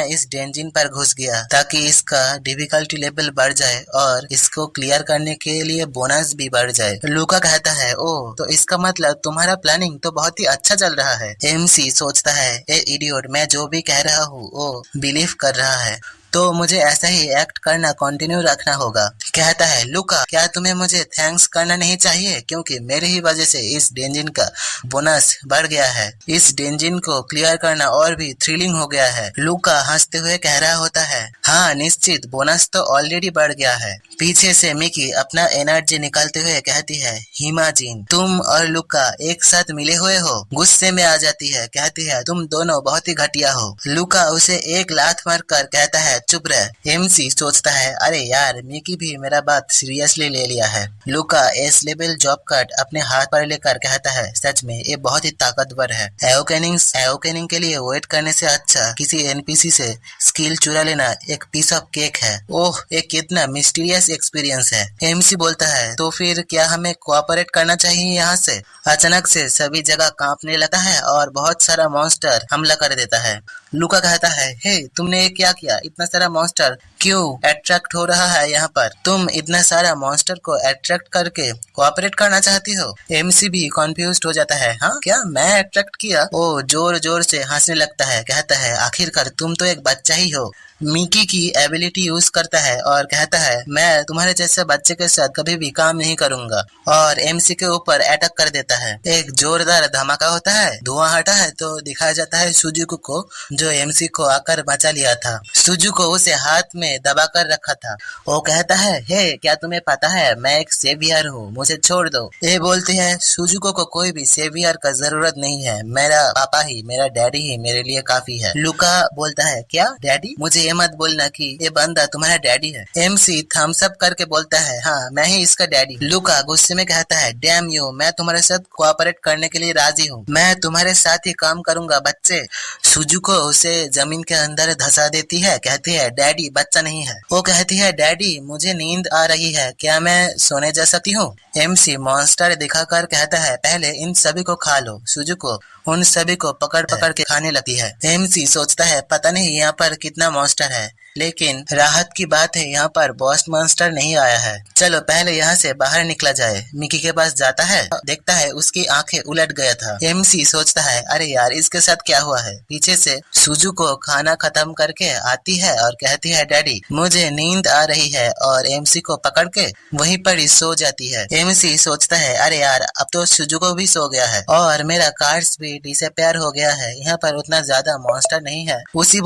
इस डेंजिन पर घुस गया ताकि इसका डिफिकल्टी लेवल बढ़ जाए और इसको क्लियर करने के लिए बोनस भी बढ़ जाए। लुका कहता है ओ तो इसका मतलब तुम्हारा प्लानिंग तो बहुत ही अच्छा चल रहा है। एमसी सोचता है ए इडियट, मैं जो भी कह रहा हूँ वो बिलीव कर रहा है, तो मुझे ऐसा ही एक्ट करना कंटिन्यू रखना होगा। कहता है लुका क्या तुम्हें मुझे थैंक्स करना नहीं चाहिए क्योंकि मेरे ही वजह से इस डेंजिन का बोनस बढ़ गया है, इस डेंजिन को क्लियर करना और भी थ्रिलिंग हो गया है। लुका हंसते हुए कह रहा होता है हाँ निश्चित, बोनस तो ऑलरेडी बढ़ गया है। पीछे से मिकी अपना एनर्जी निकालते हुए कहती है हिमाजिन तुम और लुका एक साथ मिले हुए हो। गुस्से में आ जाती है, कहती है तुम दोनों बहुत ही घटिया हो। लुका उसे एक लात मार कर कहता है चुप रह। एमसी सोचता है अरे यार मिकी भी मेरा बात सीरियसली ले लिया है। लुका एस लेवल जॉब कार्ड अपने हाथ पर लेकर कहता है सच में ये बहुत ही ताकतवर है। एवोकेनिंग के लिए वेट करने से अच्छा किसी एनपीसी से स्किल चुरा लेना एक पीस ऑफ केक है। ओह ये कितना मिस्टीरियस एक्सपीरियंस है। एमसी बोलता है तो फिर क्या हमें कोऑपरेट करना चाहिए यहाँ से? अचानक से सभी जगह कांपने लगता है और बहुत सारा मॉन्स्टर हमला कर देता है। लूका कहता है, हे तुमने ये क्या किया? इतना सारा मॉन्स्टर क्यों अट्रैक्ट हो रहा है यहाँ पर? तुम इतना सारा मॉन्स्टर को अट्रैक्ट करके कोऑपरेट करना चाहती हो? एमसी भी कंफ्यूज्ड हो जाता है। हाँ क्या मैं अट्रैक्ट किया? वो जोर जोर से हंसने लगता है, कहता है आखिरकार तुम तो एक बच्चा ही हो। मिकी की एबिलिटी यूज करता है और कहता है मैं तुम्हारे जैसे बच्चे के साथ कभी भी काम नहीं करूंगा, और एमसी के ऊपर अटैक कर देता है। एक जोरदार धमाका होता है, धुआं हटा है तो दिखाया जाता है सुजुको को, जो एमसी को आकर बचा लिया था। सुजुको उसे हाथ में दबा कर रखा था। वो कहता है, हे क्या तुम्हें पता है मैं एक सेवियर हूँ, मुझे छोड़ दो। ये बोलते हैं सुजुको को कोई भी सेवियर का जरूरत नहीं है, मेरा पापा ही, मेरा डैडी ही मेरे लिए काफी है। लुका बोलता है, क्या डैडी? मुझे मत बोलना कि ये बंदा तुम्हारा डैडी है। एमसी थम्स अप करके बोलता है, हाँ मैं ही इसका डैडी। लुका गुस्से में कहता है, डैम यू, मैं तुम्हारे साथ कोऑपरेट करने के लिए राजी हूँ, मैं तुम्हारे साथ ही काम करूंगा बच्चे। सुजुको उसे जमीन के अंदर धसा देती है, कहती है डैडी बच्चा नहीं है। वो कहती है, डैडी मुझे नींद आ रही है, क्या मैं सोने जा सकती हूँ? एमसी मॉन्स्टर दिखाकर कहता है, पहले इन सभी को खा लो। सुजुको उन सभी को पकड़ पकड़ के खाने लगती है। एमसी सोचता है पता नहीं यहाँ पर कितना मॉन्स्टर है, लेकिन राहत की बात है यहाँ पर बॉस मॉन्स्टर नहीं आया है। चलो पहले यहाँ से बाहर निकला जाए। मिकी के पास जाता है, देखता है उसकी आंखें उलट गया था। एमसी सोचता है अरे यार इसके साथ क्या हुआ है। पीछे से सुजुको खाना खत्म करके आती है और कहती है, डैडी मुझे नींद आ रही है, और एमसी को पकड़ के वहीं पर ही सो जाती है। एमसी सोचता है अरे यार अब तो सुजुको भी सो गया है और मेरा कार्ड्स भी डिसअपीयर हो गया है, यहाँ पर उतना ज्यादा मॉन्स्टर नहीं है। उसी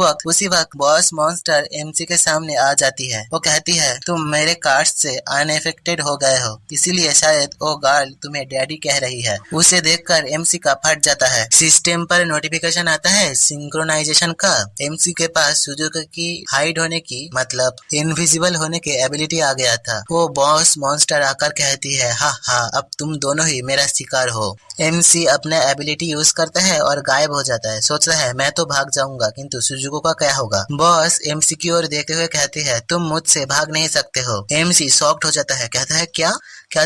वक्त बॉस मॉन्स्टर एमसी के सामने आ जाती है। वो कहती है तुम मेरे कार्ड्स से अनएफेक्टेड हो गए हो, इसीलिए शायद वो गर्ल तुम्हें डैडी कह रही है। उसे देखकर एमसी का फट जाता है। सिस्टम पर नोटिफिकेशन आता है सिंक्रोनाइजेशन का। एमसी के पास सुजुको की हाइड होने की मतलब इनविजिबल होने की एबिलिटी आ गया था। वो बॉस मॉन्स्टर आकर कहती है, हाँ अब तुम दोनों ही मेरा शिकार हो। एमसी अपना एबिलिटी यूज करता है और गायब हो जाता है। सोचता है मैं तो भाग जाऊंगा, किंतु सुजुको का क्या होगा? बॉस एमसी की ओर देखते हुए कहती है, तुम मुझसे भाग नहीं सकते हो। एमसी शॉक्ड हो जाता है, कहता है क्या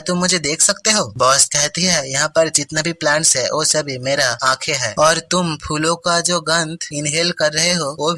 तुम मुझे देख सकते हो? बॉस कहती है, यहाँ पर जितना भी प्लांट्स है वो सभी मेरा आंखें है, और तुम फूलों का जो गंध इनहेल कर रहे हो वो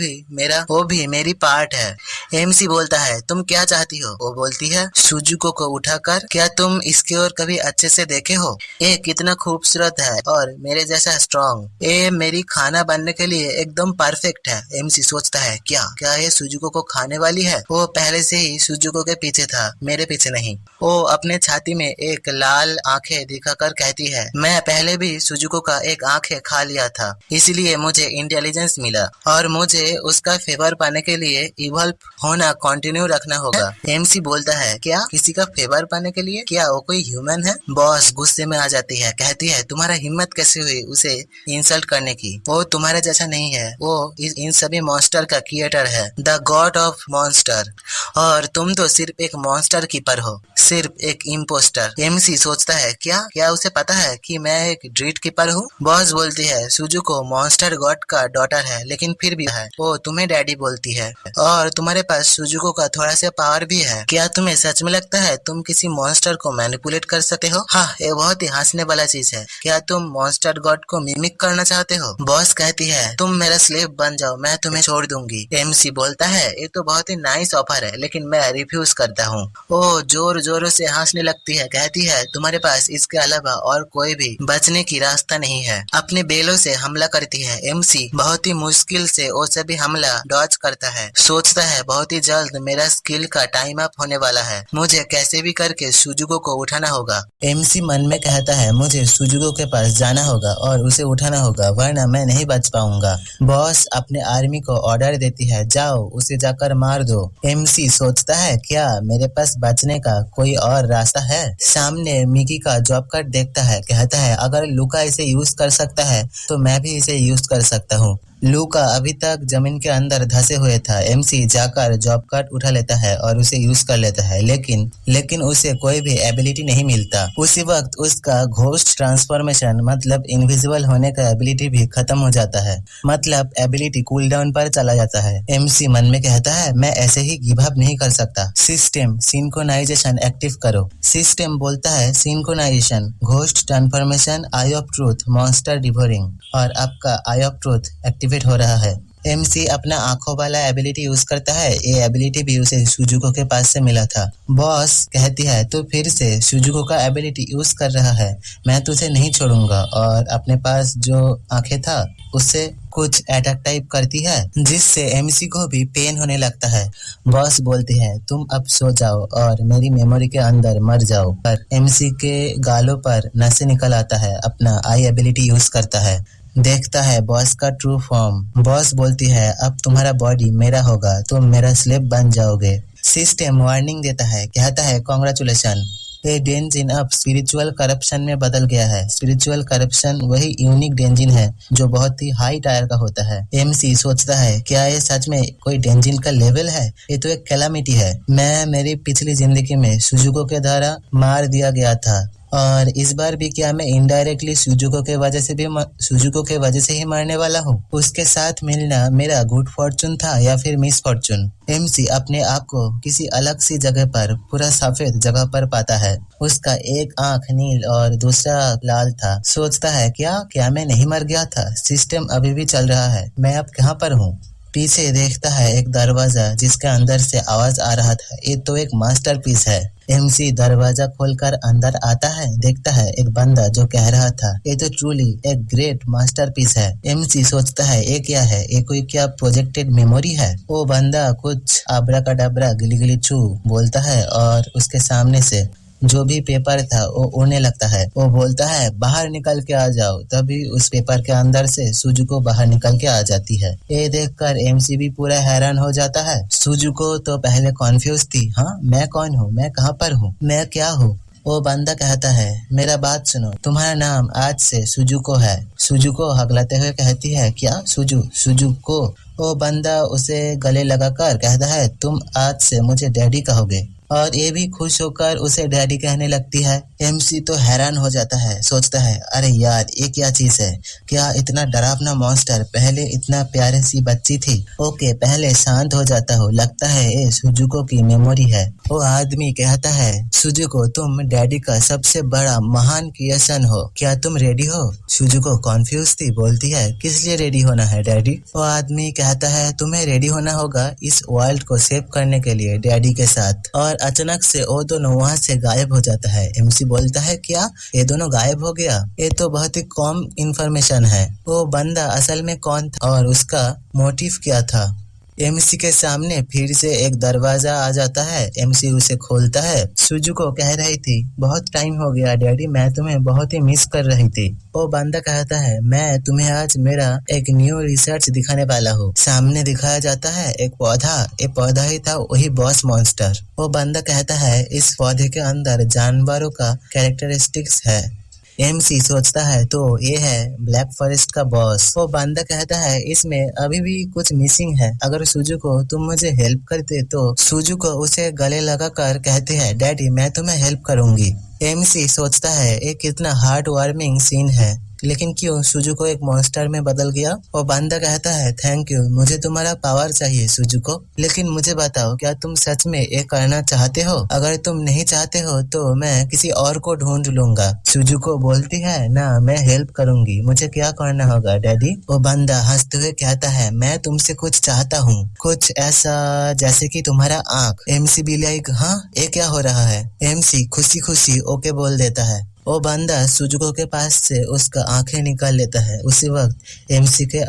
भी मेरी पार्ट है। एमसी बोलता है, तुम क्या चाहती हो? वो बोलती है, सुजुको को उठाकर, क्या तुम इसकी ओर कभी अच्छे से देखे हो? ये कितना खूबसूरत है और मेरे जैसा स्ट्रॉन्ग। ये मेरी खाना बनने के लिए एकदम परफेक्ट है। एमसी सोचता है, क्या ये सुजुको को खाने वाली है? वो पहले से ही सुजुको के पीछे था, मेरे पीछे नहीं। वो अपने छाती में एक लाल आंखें दिखाकर कहती है, मैं पहले भी सुजुको का एक आंखें खा लिया था, इसलिए मुझे इंटेलिजेंस मिला और मुझे उसका फेवर पाने के लिए इवॉल्व होना कंटिन्यू रखना होगा। एमसी बोलता है, क्या किसी का फेवर पाने के लिए? क्या वो कोई ह्यूमन है? बॉस गुस्से में आ जाती है, कहती है, तुम्हारा हिम्मत कैसे हुई उसे इंसल्ट करने की? वो तुम्हारे जैसा नहीं है, वो इन सभी मॉन्स्टर का क्रिएटर है, द गॉड ऑफ मॉन्स्टर, और तुम तो सिर्फ एक मॉन्स्टर कीपर हो, सिर्फ एक इम्पोस्टर। एमसी सोचता है, क्या उसे पता है कि मैं एक ड्रीड कीपर हूँ? बॉस बोलती है, सुजुको मॉन्स्टर गॉड का डॉटर है, लेकिन फिर भी है, वो तुम्हें डैडी बोलती है, और तुम्हारे पास सुजुको का थोड़ा सा पावर भी है। क्या तुम्हें सच में लगता है तुम किसी मॉन्स्टर को मैनिपुलेट कर सकते हो? हाँ, ये बहुत ही हंसने वाला चीज है। क्या तुम मॉन्स्टर गॉड को मिमिक करना चाहते हो? बॉस कहती है, तुम मेरा स्लेव बन जाओ, मैं तुम्हें छोड़ दूंगी। एमसी बोलता है, ये तो बहुत ही नाइस ऑफर है, लेकिन मैं रिफ्यूज करता हूँ। वो जोर जोरों से हंसने लगती है, कहती है, तुम्हारे पास इसके अलावा और कोई भी बचने की रास्ता नहीं है। अपने बेलों से हमला करती है। एमसी बहुत ही मुश्किल से वो सभी हमला डॉज करता है। सोचता है, बहुत ही जल्द मेरा स्किल का टाइम अप होने वाला है, मुझे कैसे भी करके सुजुको को उठाना होगा। एमसी मन में कहता है, मुझे सुजुको के पास जाना होगा और उसे उठाना होगा, वरना मैं नहीं बच पाऊंगा। बॉस अपने आर्मी को ऑर्डर देती है, जाओ उसे जाकर मार दो। एमसी सोचता है, क्या मेरे पास बचने का कोई और रास्ता है? सामने मिकी का जॉब कार्ड देखता है, कहता है, अगर लुका इसे यूज कर सकता है तो मैं भी इसे यूज कर सकता हूँ। लूका अभी तक जमीन के अंदर धंसे हुए था। एमसी जाकर जॉब कार्ड उठा लेता है और उसे यूज कर लेता है, लेकिन उसे कोई भी एबिलिटी नहीं मिलता। उसी वक्त उसका घोस्ट ट्रांसफॉर्मेशन मतलब इनविजिबल होने का एबिलिटी भी खत्म हो जाता है, मतलब एबिलिटी कूल डाउन पर चला जाता है। एमसी मन में कहता है, मैं ऐसे ही गिव अप नहीं कर सकता। सिस्टम सिंक्रोनाइजेशन एक्टिव करो। सिस्टम बोलता है, synchronisation, ghost transformation, eye of truth, monster devouring, और आपका आई ऑफ ट्रूथ एक्टिवेट हो रहा है। एमसी अपना आंखों वाला एबिलिटी यूज करता है। ये एबिलिटी भी उसे सुजुको के पास से मिला था। बॉस कहती है, तू फिर से सुजुको का एबिलिटी यूज कर रहा है, मैं तुझे नहीं छोड़ूंगा, और अपने पास जो आंखें था उससे कुछ अटैक टाइप करती है, जिससे एमसी को भी पेन होने लगता है। बॉस बोलती है, तुम अब सो जाओ और मेरी मेमोरी के अंदर मर जाओ। पर एमसी के गालों पर नसें निकल आता है, अपना आई एबिलिटी यूज करता है। देखता है बॉस का ट्रू फॉर्म। बॉस बोलती है, अब तुम्हारा बॉडी मेरा होगा, तुम मेरा स्लेव बन जाओगे। सिस्टम वार्निंग देता है, कहता है, कांग्रेचुलेशन, ये डेंजिन अब स्पिरिचुअल करप्शन में बदल गया है। स्पिरिचुअल करप्शन वही यूनिक डेंजिन है जो बहुत ही हाई टायर का होता है। एमसी सोचता है, क्या ये सच में कोई डेंजिन का लेवल है? ये तो एक कैलामिटी है। मैं मेरी पिछली जिंदगी में सुजुको के द्वारा मार दिया गया था, और इस बार भी क्या मैं इनडायरेक्टली सुजुको के वजह से ही मरने वाला हूँ? उसके साथ मिलना मेरा गुड फॉर्चून था या फिर मिस फॉर्चून? एमसी अपने आप को किसी अलग सी जगह पर, पूरा सफेद जगह पर पाता है। उसका एक आंख नील और दूसरा लाल था। सोचता है, क्या मैं नहीं मर गया था? सिस्टम अभी भी चल रहा है, मैं अब कहाँ पर हूँ? पीछे देखता है एक दरवाजा जिसके अंदर से आवाज आ रहा था। ये तो एक मास्टरपीस है। एमसी दरवाजा खोलकर अंदर आता है, देखता है एक बंदा जो कह रहा था, ये तो ट्रूली एक ग्रेट मास्टरपीस है। एमसी सोचता है, ये क्या है? ये कोई क्या प्रोजेक्टेड मेमोरी है? वो बंदा कुछ आब्राकाडाब्रा गिली गिली छू बोलता है और उसके सामने से जो भी पेपर था वो उड़ने लगता है। वो बोलता है, बाहर निकल के आ जाओ। तभी उस पेपर के अंदर से सुजुको बाहर निकल के आ जाती है। ये देखकर एमसी भी पूरा हैरान हो जाता है। सुजुको तो पहले कॉन्फ्यूज थी, हाँ मैं कौन हूँ, मैं कहाँ पर हूँ, मैं क्या हूँ? वो बंदा कहता है, मेरा बात सुनो, तुम्हारा नाम आज से सुजुको है। सुजुको हगलाते हुए कहती है, क्या सुजुको? वो बंदा उसे गले लगाकर कहता है, तुम आज से मुझे डैडी कहोगे, और ये भी खुश होकर उसे डैडी कहने लगती है। एमसी तो हैरान हो जाता है, सोचता है, अरे यार ये क्या चीज है? क्या इतना डरावना मॉन्स्टर पहले इतना प्यारे सी बच्ची थी? ओके, पहले शांत हो जाता हो, लगता है ये सुजुको की मेमोरी है। वो आदमी कहता है, सुजुको तुम डैडी का सबसे बड़ा महान क्रिएशन हो, क्या तुम रेडी हो? सुजुको कॉन्फ्यूज थी, बोलती है, किस लिए रेडी होना है डैडी? वो आदमी कहता है, तुम्हें रेडी होना होगा इस वर्ल्ड को सेव करने के लिए डैडी के साथ। और अचानक से वो दोनों वहाँ से गायब हो जाता है। एमसी बोलता है, क्या ये दोनों गायब हो गया? ये तो बहुत ही कम इंफॉर्मेशन है। वो बंदा असल में कौन था और उसका मोटिव क्या था? एमसी के सामने फिर से एक दरवाजा आ जाता है। एमसी उसे खोलता है। सुजुको कह रही थी, बहुत टाइम हो गया डैडी, मैं तुम्हें बहुत ही मिस कर रही थी। वो बंदा कहता है, मैं तुम्हें आज मेरा एक न्यू रिसर्च दिखाने वाला हूँ। सामने दिखाया जाता है एक पौधा, ये पौधा ही था वही बॉस मॉन्स्टर। वो बंदा कहता है, इस पौधे के अंदर जानवरों का कैरेक्टरिस्टिक्स है। एमसी सोचता है, तो ये है ब्लैक फॉरेस्ट का बॉस। वो बंदा कहता है, इसमें अभी भी कुछ मिसिंग है, अगर सुजुको तुम मुझे हेल्प करते तो। सुजुको उसे गले लगाकर कहते हैं, डैडी मैं तुम्हें हेल्प करूंगी। एमसी सोचता है, ये कितना हार्ट वार्मिंग सीन है, लेकिन क्यों सुजुको एक मॉन्स्टर में बदल गया? वो बंदा कहता है, थैंक यू, मुझे तुम्हारा पावर चाहिए सुजुको, लेकिन मुझे बताओ क्या तुम सच में ये करना चाहते हो? अगर तुम नहीं चाहते हो तो मैं किसी और को ढूंढ लूंगा। सुजुको बोलती है, ना मैं हेल्प करूंगी, मुझे क्या करना होगा डैडी? वो बंदा हंसते हुए कहता है, मैं तुमसे कुछ चाहता हूँ, कुछ ऐसा जैसे कि तुम्हारा आँख। एमसी भी लाइक, हाँ ये क्या हो रहा है? एमसी खुशी खुशी ओके बोल देता है। वो बंदा सुजुको के पास से उसका आंखें निकाल लेता है। उसी वक्त एमसी के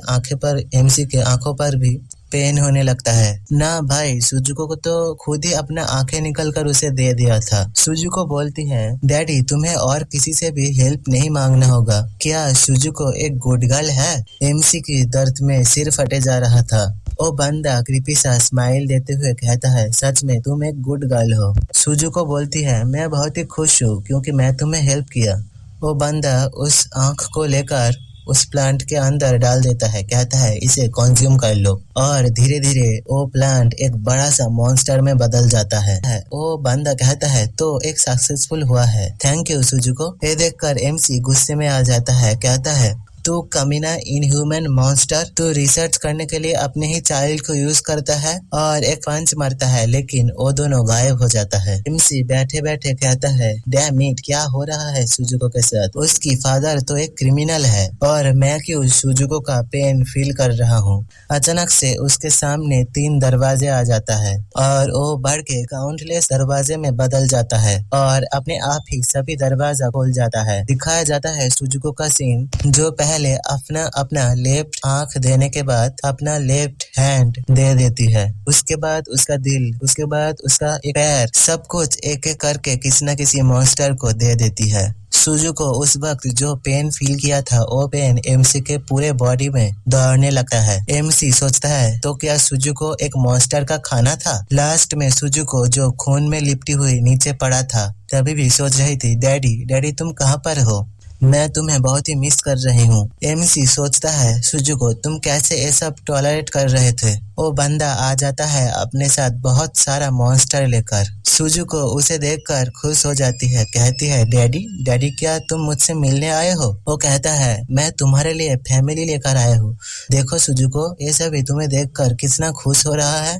आंखों पर भी पेन होने लगता है। ना भाई, सुजुको को तो खुद ही अपना आंखें निकल कर उसे दे दिया था। सुजुको बोलती है, डैडी तुम्हें और किसी से भी हेल्प नहीं मांगना होगा। क्या सुजुको एक गुड गर्ल है? एमसी की दर्द में सिर फटे जा रहा था। वो बंदा क्रीपी सा स्माइल देते हुए कहता है, सच में तुम एक गुड गर्ल हो। सुजुको बोलती है, मैं बहुत ही खुश हूँ क्योंकि मैं तुम्हें हेल्प किया। वो बंदा उस आंख को लेकर उस प्लांट के अंदर डाल देता है, कहता है इसे कंज्यूम कर लो, और धीरे धीरे वो प्लांट एक बड़ा सा मॉन्स्टर में बदल जाता है। वो बंदा कहता है तो एक सक्सेसफुल हुआ है, थैंक यू सुजुको। ये देखकर एमसी गुस्से में आ जाता है, कहता है तू कमीना इनह्यूमन मॉन्स्टर, तू रिसर्च करने के लिए अपने ही चाइल्ड को यूज करता है, और एक पंच मारता है लेकिन वो दोनों गायब हो जाता है। एमसी बैठे बैठे कहता है डैम इट, क्या हो रहा है सुजुको के साथ? उसकी फादर तो एक क्रिमिनल है और मैं क्यों सुजुको का पेन फील कर रहा हूँ। अचानक से उसके सामने 3 दरवाजे आ जाता है और वो बढ़ के काउंटलेस दरवाजे में बदल जाता है और अपने आप ही सभी दरवाजा खोल जाता है। दिखाया जाता है सुजुको का सीन, जो पहले अपना लेफ्ट आंख देने के बाद अपना लेफ्ट हैंड दे देती है, उसके बाद उसका दिल, उसके बाद उसका एक पैर, सब कुछ एक एक करके किसी न किसी मॉन्स्टर को दे देती है। सुजुको उस वक्त जो पेन फील किया था वो पेन एमसी के पूरे बॉडी में दौड़ने लगता है। एमसी सोचता है तो क्या सुजुको एक मॉन्स्टर का खाना था? लास्ट में सुजुको जो खून में लिपटी हुई नीचे पड़ा था तभी भी सोच रही थी डैडी डैडी तुम कहाँ पर हो, मैं तुम्हें बहुत ही मिस कर रही हूँ। एमसी सोचता है सुजुको तुम कैसे ये सब टॉलरेट कर रहे थे? वो बंदा आ जाता है अपने साथ बहुत सारा मॉन्स्टर लेकर। सुजुको उसे देखकर खुश हो जाती है, कहती है डैडी डैडी क्या तुम मुझसे मिलने आए हो? वो कहता है मैं तुम्हारे लिए फैमिली लेकर आया हूँ, देखो सुजुको ये सभी तुम्हें देखकर कितना खुश हो रहा है,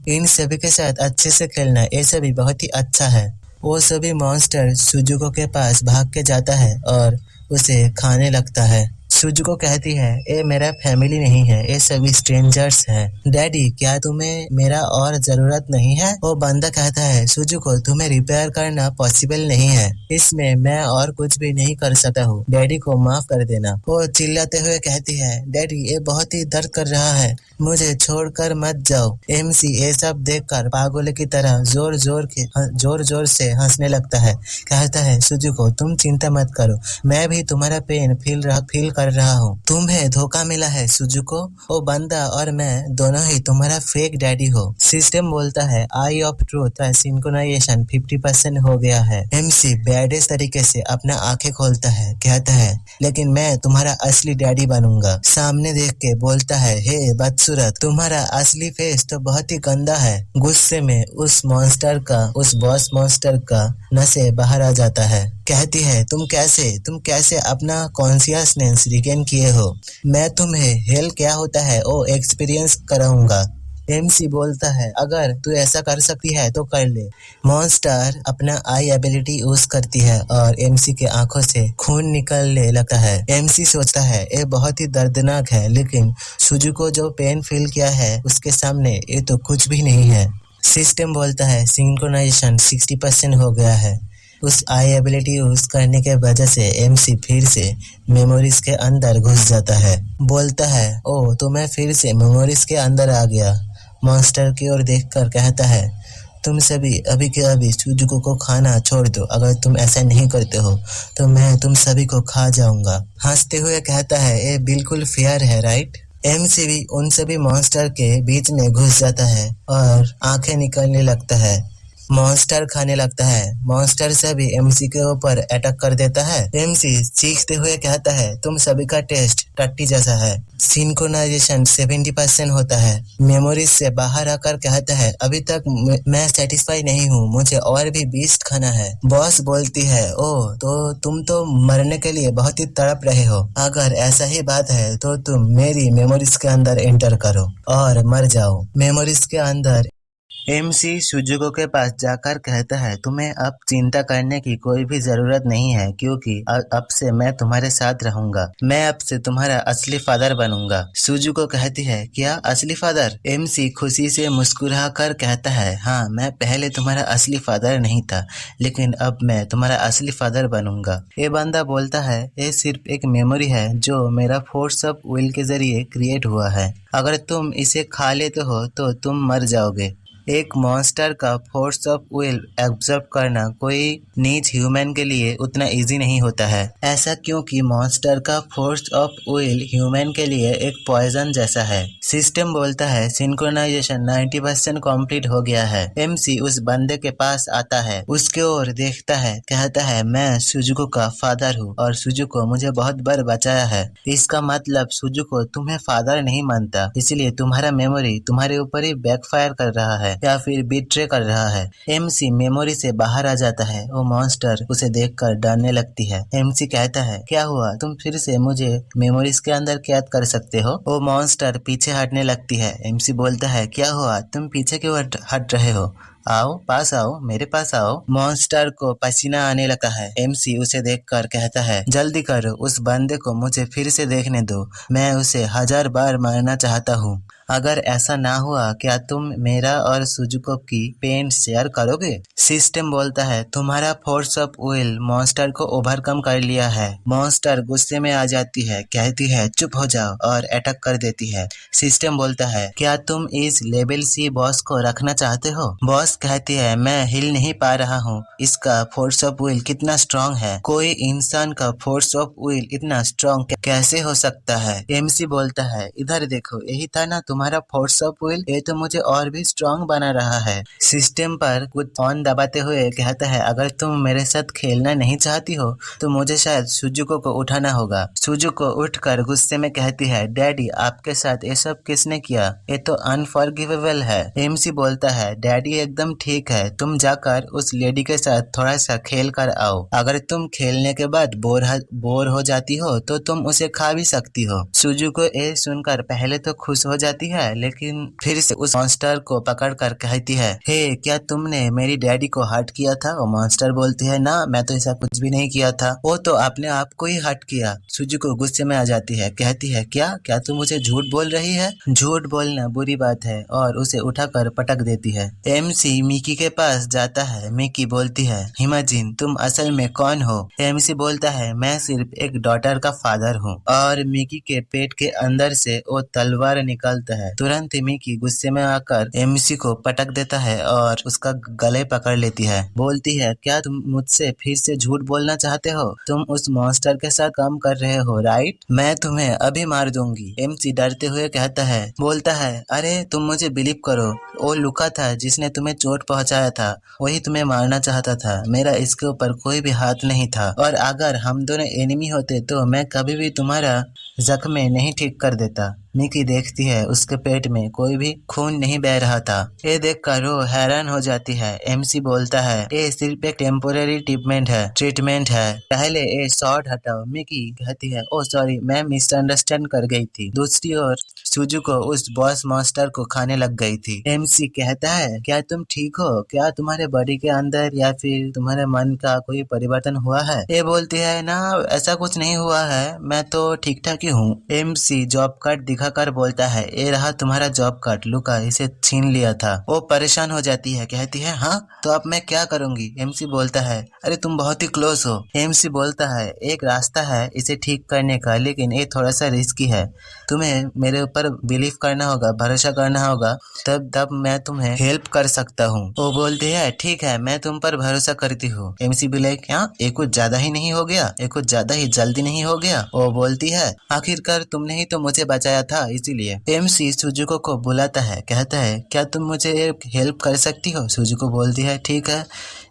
इन सभी के साथ अच्छे से खेलना, ये सभी बहुत ही अच्छा है। वो सभी मॉन्स्टर सुजुको के पास भाग के जाता है और उसे खाने लगता है। सुजुको कहती है ये मेरा फैमिली नहीं है, ये सभी स्ट्रेंजर्स हैं। डैडी क्या तुम्हें मेरा और जरूरत नहीं है? वो बंदा कहता है सुजुको तुम्हें रिपेयर करना पॉसिबल नहीं है, इसमें मैं और कुछ भी नहीं कर सकता हूँ, डैडी को माफ कर देना। वो चिल्लाते हुए कहती है डैडी ये बहुत ही दर्द कर रहा है, मुझे छोड़कर मत जाओ। एमसी ये सब देखकर पागल की तरह जोर जोर से हंसने लगता है, कहता है सुजुको तुम चिंता मत करो, मैं भी तुम्हारा पेन फील कर रहा हूँ, तुम्हें धोखा मिला है सुजुको, वो बंदा और मैं दोनों ही तुम्हारा फेक डैडी हो। सिस्टम बोलता है आई ऑफ ट्रूथ का सिंक्रोनाइजेशन 50% हो गया है। एमसी बैडेस्ट तरीके से अपना आंखें खोलता है, कहता है लेकिन मैं तुम्हारा असली डैडी बनूंगा। सामने देख के बोलता है हे बदसूरत तुम्हारा असली फेस तो बहुत ही गंदा है। गुस्से में उस बॉस मॉन्स्टर का नशे बाहर आ जाता है, कहती है तुम कैसे अपना कॉन्शियसनेस रिगेन किए हो, मैं तुम्हें हेल क्या होता है वो एक्सपीरियंस कराऊंगा। एमसी बोलता है अगर तू ऐसा कर सकती है तो कर ले। मॉन्स्टर अपना आई एबिलिटी यूज करती है और एमसी के आंखों से खून निकलने लगता है। एमसी सोचता है ये बहुत ही दर्दनाक है, लेकिन सुजुको जो पेन फील किया है उसके सामने ये तो कुछ भी नहीं है। सिस्टम बोलता है सिंक्रोनाइजेशन 60% हो गया है। उस आई एबिलिटी यूज करने के वजह से एमसी फिर से मेमोरीज के अंदर घुस जाता है, बोलता है ओ तो मैं फिर से मेमोरीज के अंदर आ गया। मॉन्स्टर की ओर देखकर कहता है तुम सभी अभी के अभी सुजुको को खाना छोड़ दो, अगर तुम ऐसा नहीं करते हो तो मैं तुम सभी को खा जाऊंगा। हंसते हुए कहता है ये बिल्कुल फेयर है राइट। एमसी भी उन सभी मॉन्स्टर के बीच में घुस जाता है और आंखें निकलने लगता है, मॉन्स्टर खाने लगता है। मॉन्स्टर सभी एमसी के ऊपर अटैक कर देता है। एमसी चीखते हुए कहता है तुम सभी का टेस्ट टट्टी जैसा है। सिंक्रोनाइजेशन 70% होता है। मेमोरीज से बाहर आकर कहता है अभी तक मैं सेटिस्फाई नहीं हूँ, मुझे और भी बीस्ट खाना है। बॉस बोलती है ओ तो तुम तो मरने के लिए बहुत ही तड़प रहे हो, अगर ऐसा ही बात है तो तुम मेरी मेमोरीज के अंदर एंटर करो और मर जाओ। मेमोरीज के अंदर एमसी सुजुको के पास जाकर कहता है तुम्हें अब चिंता करने की कोई भी जरूरत नहीं है, क्योंकि अब से मैं तुम्हारे साथ रहूंगा, मैं अब से तुम्हारा असली फादर बनूंगा। सुजुको कहती है क्या असली फादर? एमसी खुशी से मुस्कुरा कर कहता है हाँ मैं पहले तुम्हारा असली फादर नहीं था, लेकिन अब मैं तुम्हारा असली फादर बनूंगा। ये बंदा बोलता है ये सिर्फ एक मेमोरी है जो मेरा फोर्स ऑफ विल के जरिए क्रिएट हुआ है, अगर तुम इसे खा लेते हो तो तुम मर जाओगे। एक मॉन्स्टर का फोर्स ऑफ विल एब्जॉर्ब करना कोई नीच ह्यूमन के लिए उतना इजी नहीं होता है। ऐसा क्योंकि मॉन्स्टर का फोर्स ऑफ विल ह्यूमन के लिए एक पॉइजन जैसा है। सिस्टम बोलता है सिंक्रोनाइजेशन 90% कंप्लीट हो गया है। एमसी उस बंदे के पास आता है, उसके ओर देखता है, कहता है मैं सुजुको का फादर हूँ और सुजुको मुझे बहुत बार बचाया है। इसका मतलब सुजुको तुम्हें फादर नहीं मानता, इसलिए तुम्हारा मेमोरी तुम्हारे ऊपर ही बैकफायर कर रहा है या फिर बिट्रे कर रहा है। एमसी मेमोरी से बाहर आ जाता है। वो मॉन्स्टर उसे देखकर डरने लगती है। एमसी कहता है क्या हुआ, तुम फिर से मुझे मेमोरीज के अंदर कैद कर सकते हो। वो मॉन्स्टर पीछे हटने लगती है। एमसी बोलता है क्या हुआ, तुम पीछे क्यों हट रहे हो, आओ पास आओ, मेरे पास आओ। मॉन्स्टर को पसीना आने लगा है। एमसी उसे देखकर कहता है जल्दी करो, उस बंदे को मुझे फिर से देखने दो, मैं उसे 1000 बार मारना चाहता हूँ। अगर ऐसा ना हुआ क्या तुम मेरा और सुजुको की पेन शेयर करोगे? सिस्टम बोलता है तुम्हारा फोर्स ऑफ विल मॉन्स्टर को ओवरकम कर लिया है। मॉन्स्टर गुस्से में आ जाती है, कहती है चुप हो जाओ और अटैक कर देती है। सिस्टम बोलता है क्या तुम इस लेवल सी बॉस को रखना चाहते हो? बॉस कहती है मैं हिल नहीं पा रहा हूँ, इसका फोर्स ऑफ विल कितना स्ट्रॉन्ग है, कोई इंसान का फोर्स ऑफ विल इतना स्ट्रॉन्ग कैसे हो सकता है? एमसी बोलता है इधर देखो, यही था ना तुम्हारा फोर्स ऑफ विल, ये तो मुझे और भी स्ट्रॉन्ग बना रहा है। सिस्टम पर कुछ ऑन दबाते हुए कहता है अगर तुम मेरे साथ खेलना नहीं चाहती हो तो मुझे शायद सुजुको को उठाना होगा। सुजुको उठकर गुस्से में कहती है डैडी आपके साथ ये सब किसने किया, ये तो अनफॉरगिवेबल है। एमसी बोलता है डैडी एकदम ठीक है, तुम जाकर उस लेडी के साथ थोड़ा सा खेल कर आओ, अगर तुम खेलने के बाद बोर हो जाती हो तो तुम उसे खा भी सकती हो। सुजुको ये सुनकर पहले तो खुश हो जाती है, लेकिन फिर से उस मॉन्स्टर को पकड़कर कहती है हे क्या तुमने मेरी डैडी को हर्ट किया था? वो मॉन्स्टर बोलती है ना, मैं तो ऐसा कुछ भी नहीं किया था, वो तो अपने आप को ही हर्ट किया। सुजुको गुस्से में आ जाती है, कहती है क्या तुम मुझे झूठ बोल रही है? झूठ बोलना बुरी बात है और उसे उठाकर पटक देती है। एमसी मिकी के पास जाता है। मिकी बोलती है हिमाजिन तुम असल में कौन हो? एमसी बोलता है मैं सिर्फ एक डॉटर का फादर हूँ। और मिकी के पेट के अंदर से वो तलवार निकलता है। तुरंत मिकी गुस्से में आकर एमसी को पटक देता है और उसका गले पकड़ लेती है। बोलती है क्या तुम मुझसे फिर से झूठ बोलना चाहते हो? तुम उस मॉन्स्टर के साथ काम कर रहे हो राइट? मैं तुम्हें अभी मार दूंगी। एमसी डरते हुए कहता है, बोलता है अरे तुम मुझे बिलीव करो, वो लुका था जिसने तुम्हें चोट पहुंचाया था, वही तुम्हें मारना चाहता था, मेरा इसके ऊपर कोई भी हाथ नहीं था, और अगर हम दोनों एनिमी होते तो मैं कभी भी तुम्हारा जख्म नहीं ठीक कर देता। मिकी देखती है उसके पेट में कोई भी खून नहीं बह रहा था। ये देखकर वो हैरान हो जाती है। एमसी बोलता है ये सिर्फ एक टेम्पोररी ट्रीटमेंट है, पहले ये शॉट हटाओ। मिकी कहती है ओ सॉरी, मैं मिसअंडरस्टैंड कर गई थी। दूसरी ओर सुजुको उस बॉस मॉन्स्टर को खाने लग गई थी। एमसी कहता है क्या तुम ठीक हो? क्या तुम्हारे बॉडी के अंदर या फिर तुम्हारे मन का कोई परिवर्तन हुआ है? ये बोलती है ना ऐसा कुछ नहीं हुआ है, मैं तो ठीक ठाक ही हूँ। एमसी जॉब कार्ड दिखाकर बोलता है ये रहा तुम्हारा जॉब कार्ड, लुका इसे छीन लिया था। वो परेशान हो जाती है, कहती है हाँ तो अब मैं क्या करूंगी? एमसी बोलता है अरे तुम बहुत ही क्लोज हो। एमसी बोलता है एक रास्ता है इसे ठीक करने का, लेकिन ये थोड़ा सा रिस्की है, तुम्हें मेरे ऊपर बिलीव करना होगा, भरोसा करना होगा, तब मैं तुम्हें हेल्प कर सकता हूँ। वो बोलती है ठीक है मैं तुम पर भरोसा करती हूँ। एमसी भी लाइक क्या ये कुछ ज्यादा ही नहीं हो गया, ये कुछ ज्यादा ही जल्दी नहीं हो गया? वो बोलती है आखिरकार तुमने ही तो मुझे बचाया था, इसीलिए। एमसी सुजुको को बुलाता है, कहता है क्या तुम मुझे हेल्प कर सकती हो? सुजुको बोलती है ठीक है।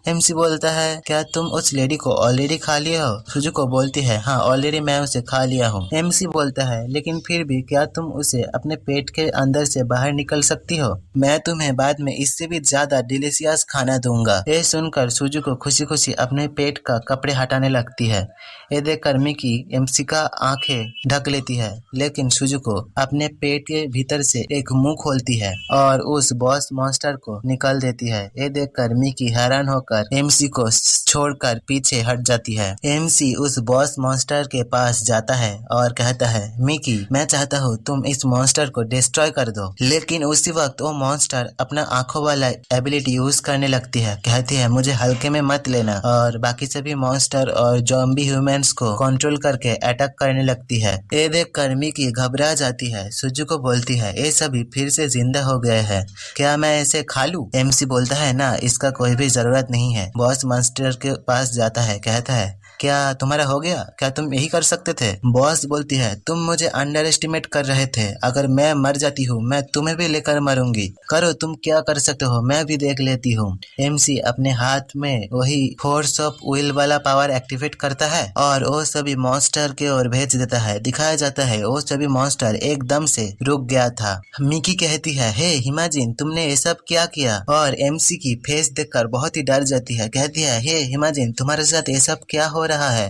एमसी बोलता है क्या तुम उस लेडी को ऑलरेडी खा लिया हो? सुजुको बोलती है हाँ ऑलरेडी मैं उसे खा लिया हूँ। एमसी बोलता है लेकिन फिर भी क्या तुम उसे अपने पेट के अंदर से बाहर निकल सकती हो? मैं तुम्हें बाद में इससे भी ज्यादा डिलीशियस खाना दूंगा। ये सुनकर सुजुको खुशी खुशी अपने पेट का कपड़े हटाने लगती है। ये देखकर मिकी एमसी का आंखें ढक लेती है, लेकिन सुजुको अपने पेट के भीतर से एक मुंह खोलती है और उस बॉस मॉन्स्टर को निकाल देती है। ये देखकर मिकी हैरान होकर एमसी को छोड़कर पीछे हट जाती है। एमसी उस बॉस मॉन्स्टर के पास जाता है और कहता है, मिकी मैं चाहता हूँ तुम इस मॉन्स्टर को डिस्ट्रॉय कर दो। लेकिन उसी वक्त वो मॉन्स्टर अपना आंखों वाला एबिलिटी यूज करने लगती है। कहती है मुझे हल्के में मत लेना, और बाकी सभी मॉन्स्टर और ज़ॉम्बी ह्यूमंस को कंट्रोल करके अटैक करने लगती है। ये देख कर मिकी घबरा जाती है। सुजुको बोलती है, ये सभी फिर से जिंदा हो गए हैं, क्या मैं इसे खा लूं? एमसी बोलता है, ना इसका कोई भी जरूरत नहीं है। बॉस मॉन्स्टर के पास जाता है, कहता है क्या तुम्हारा हो गया? क्या तुम यही कर सकते थे? बॉस बोलती है, तुम मुझे अंडर एस्टिमेट कर रहे थे। अगर मैं मर जाती हूँ मैं तुम्हें भी लेकर मरूंगी। करो तुम क्या कर सकते हो, मैं भी देख लेती हूँ। एमसी अपने हाथ में वही फोर्स ऑफ विल वाला पावर एक्टिवेट करता है और वो सभी मॉन्स्टर के ओर भेज देता है। दिखाया जाता है वो सभी मॉन्स्टर एकदम से रुक गया था। मिकी कहती है, हे हिमाजिन तुमने ये सब क्या किया? और एमसी की फेस देखकर बहुत ही डर जाती है। कहती है, हे हिमाजिन तुम्हारे साथ ये सब क्या हो रहा है?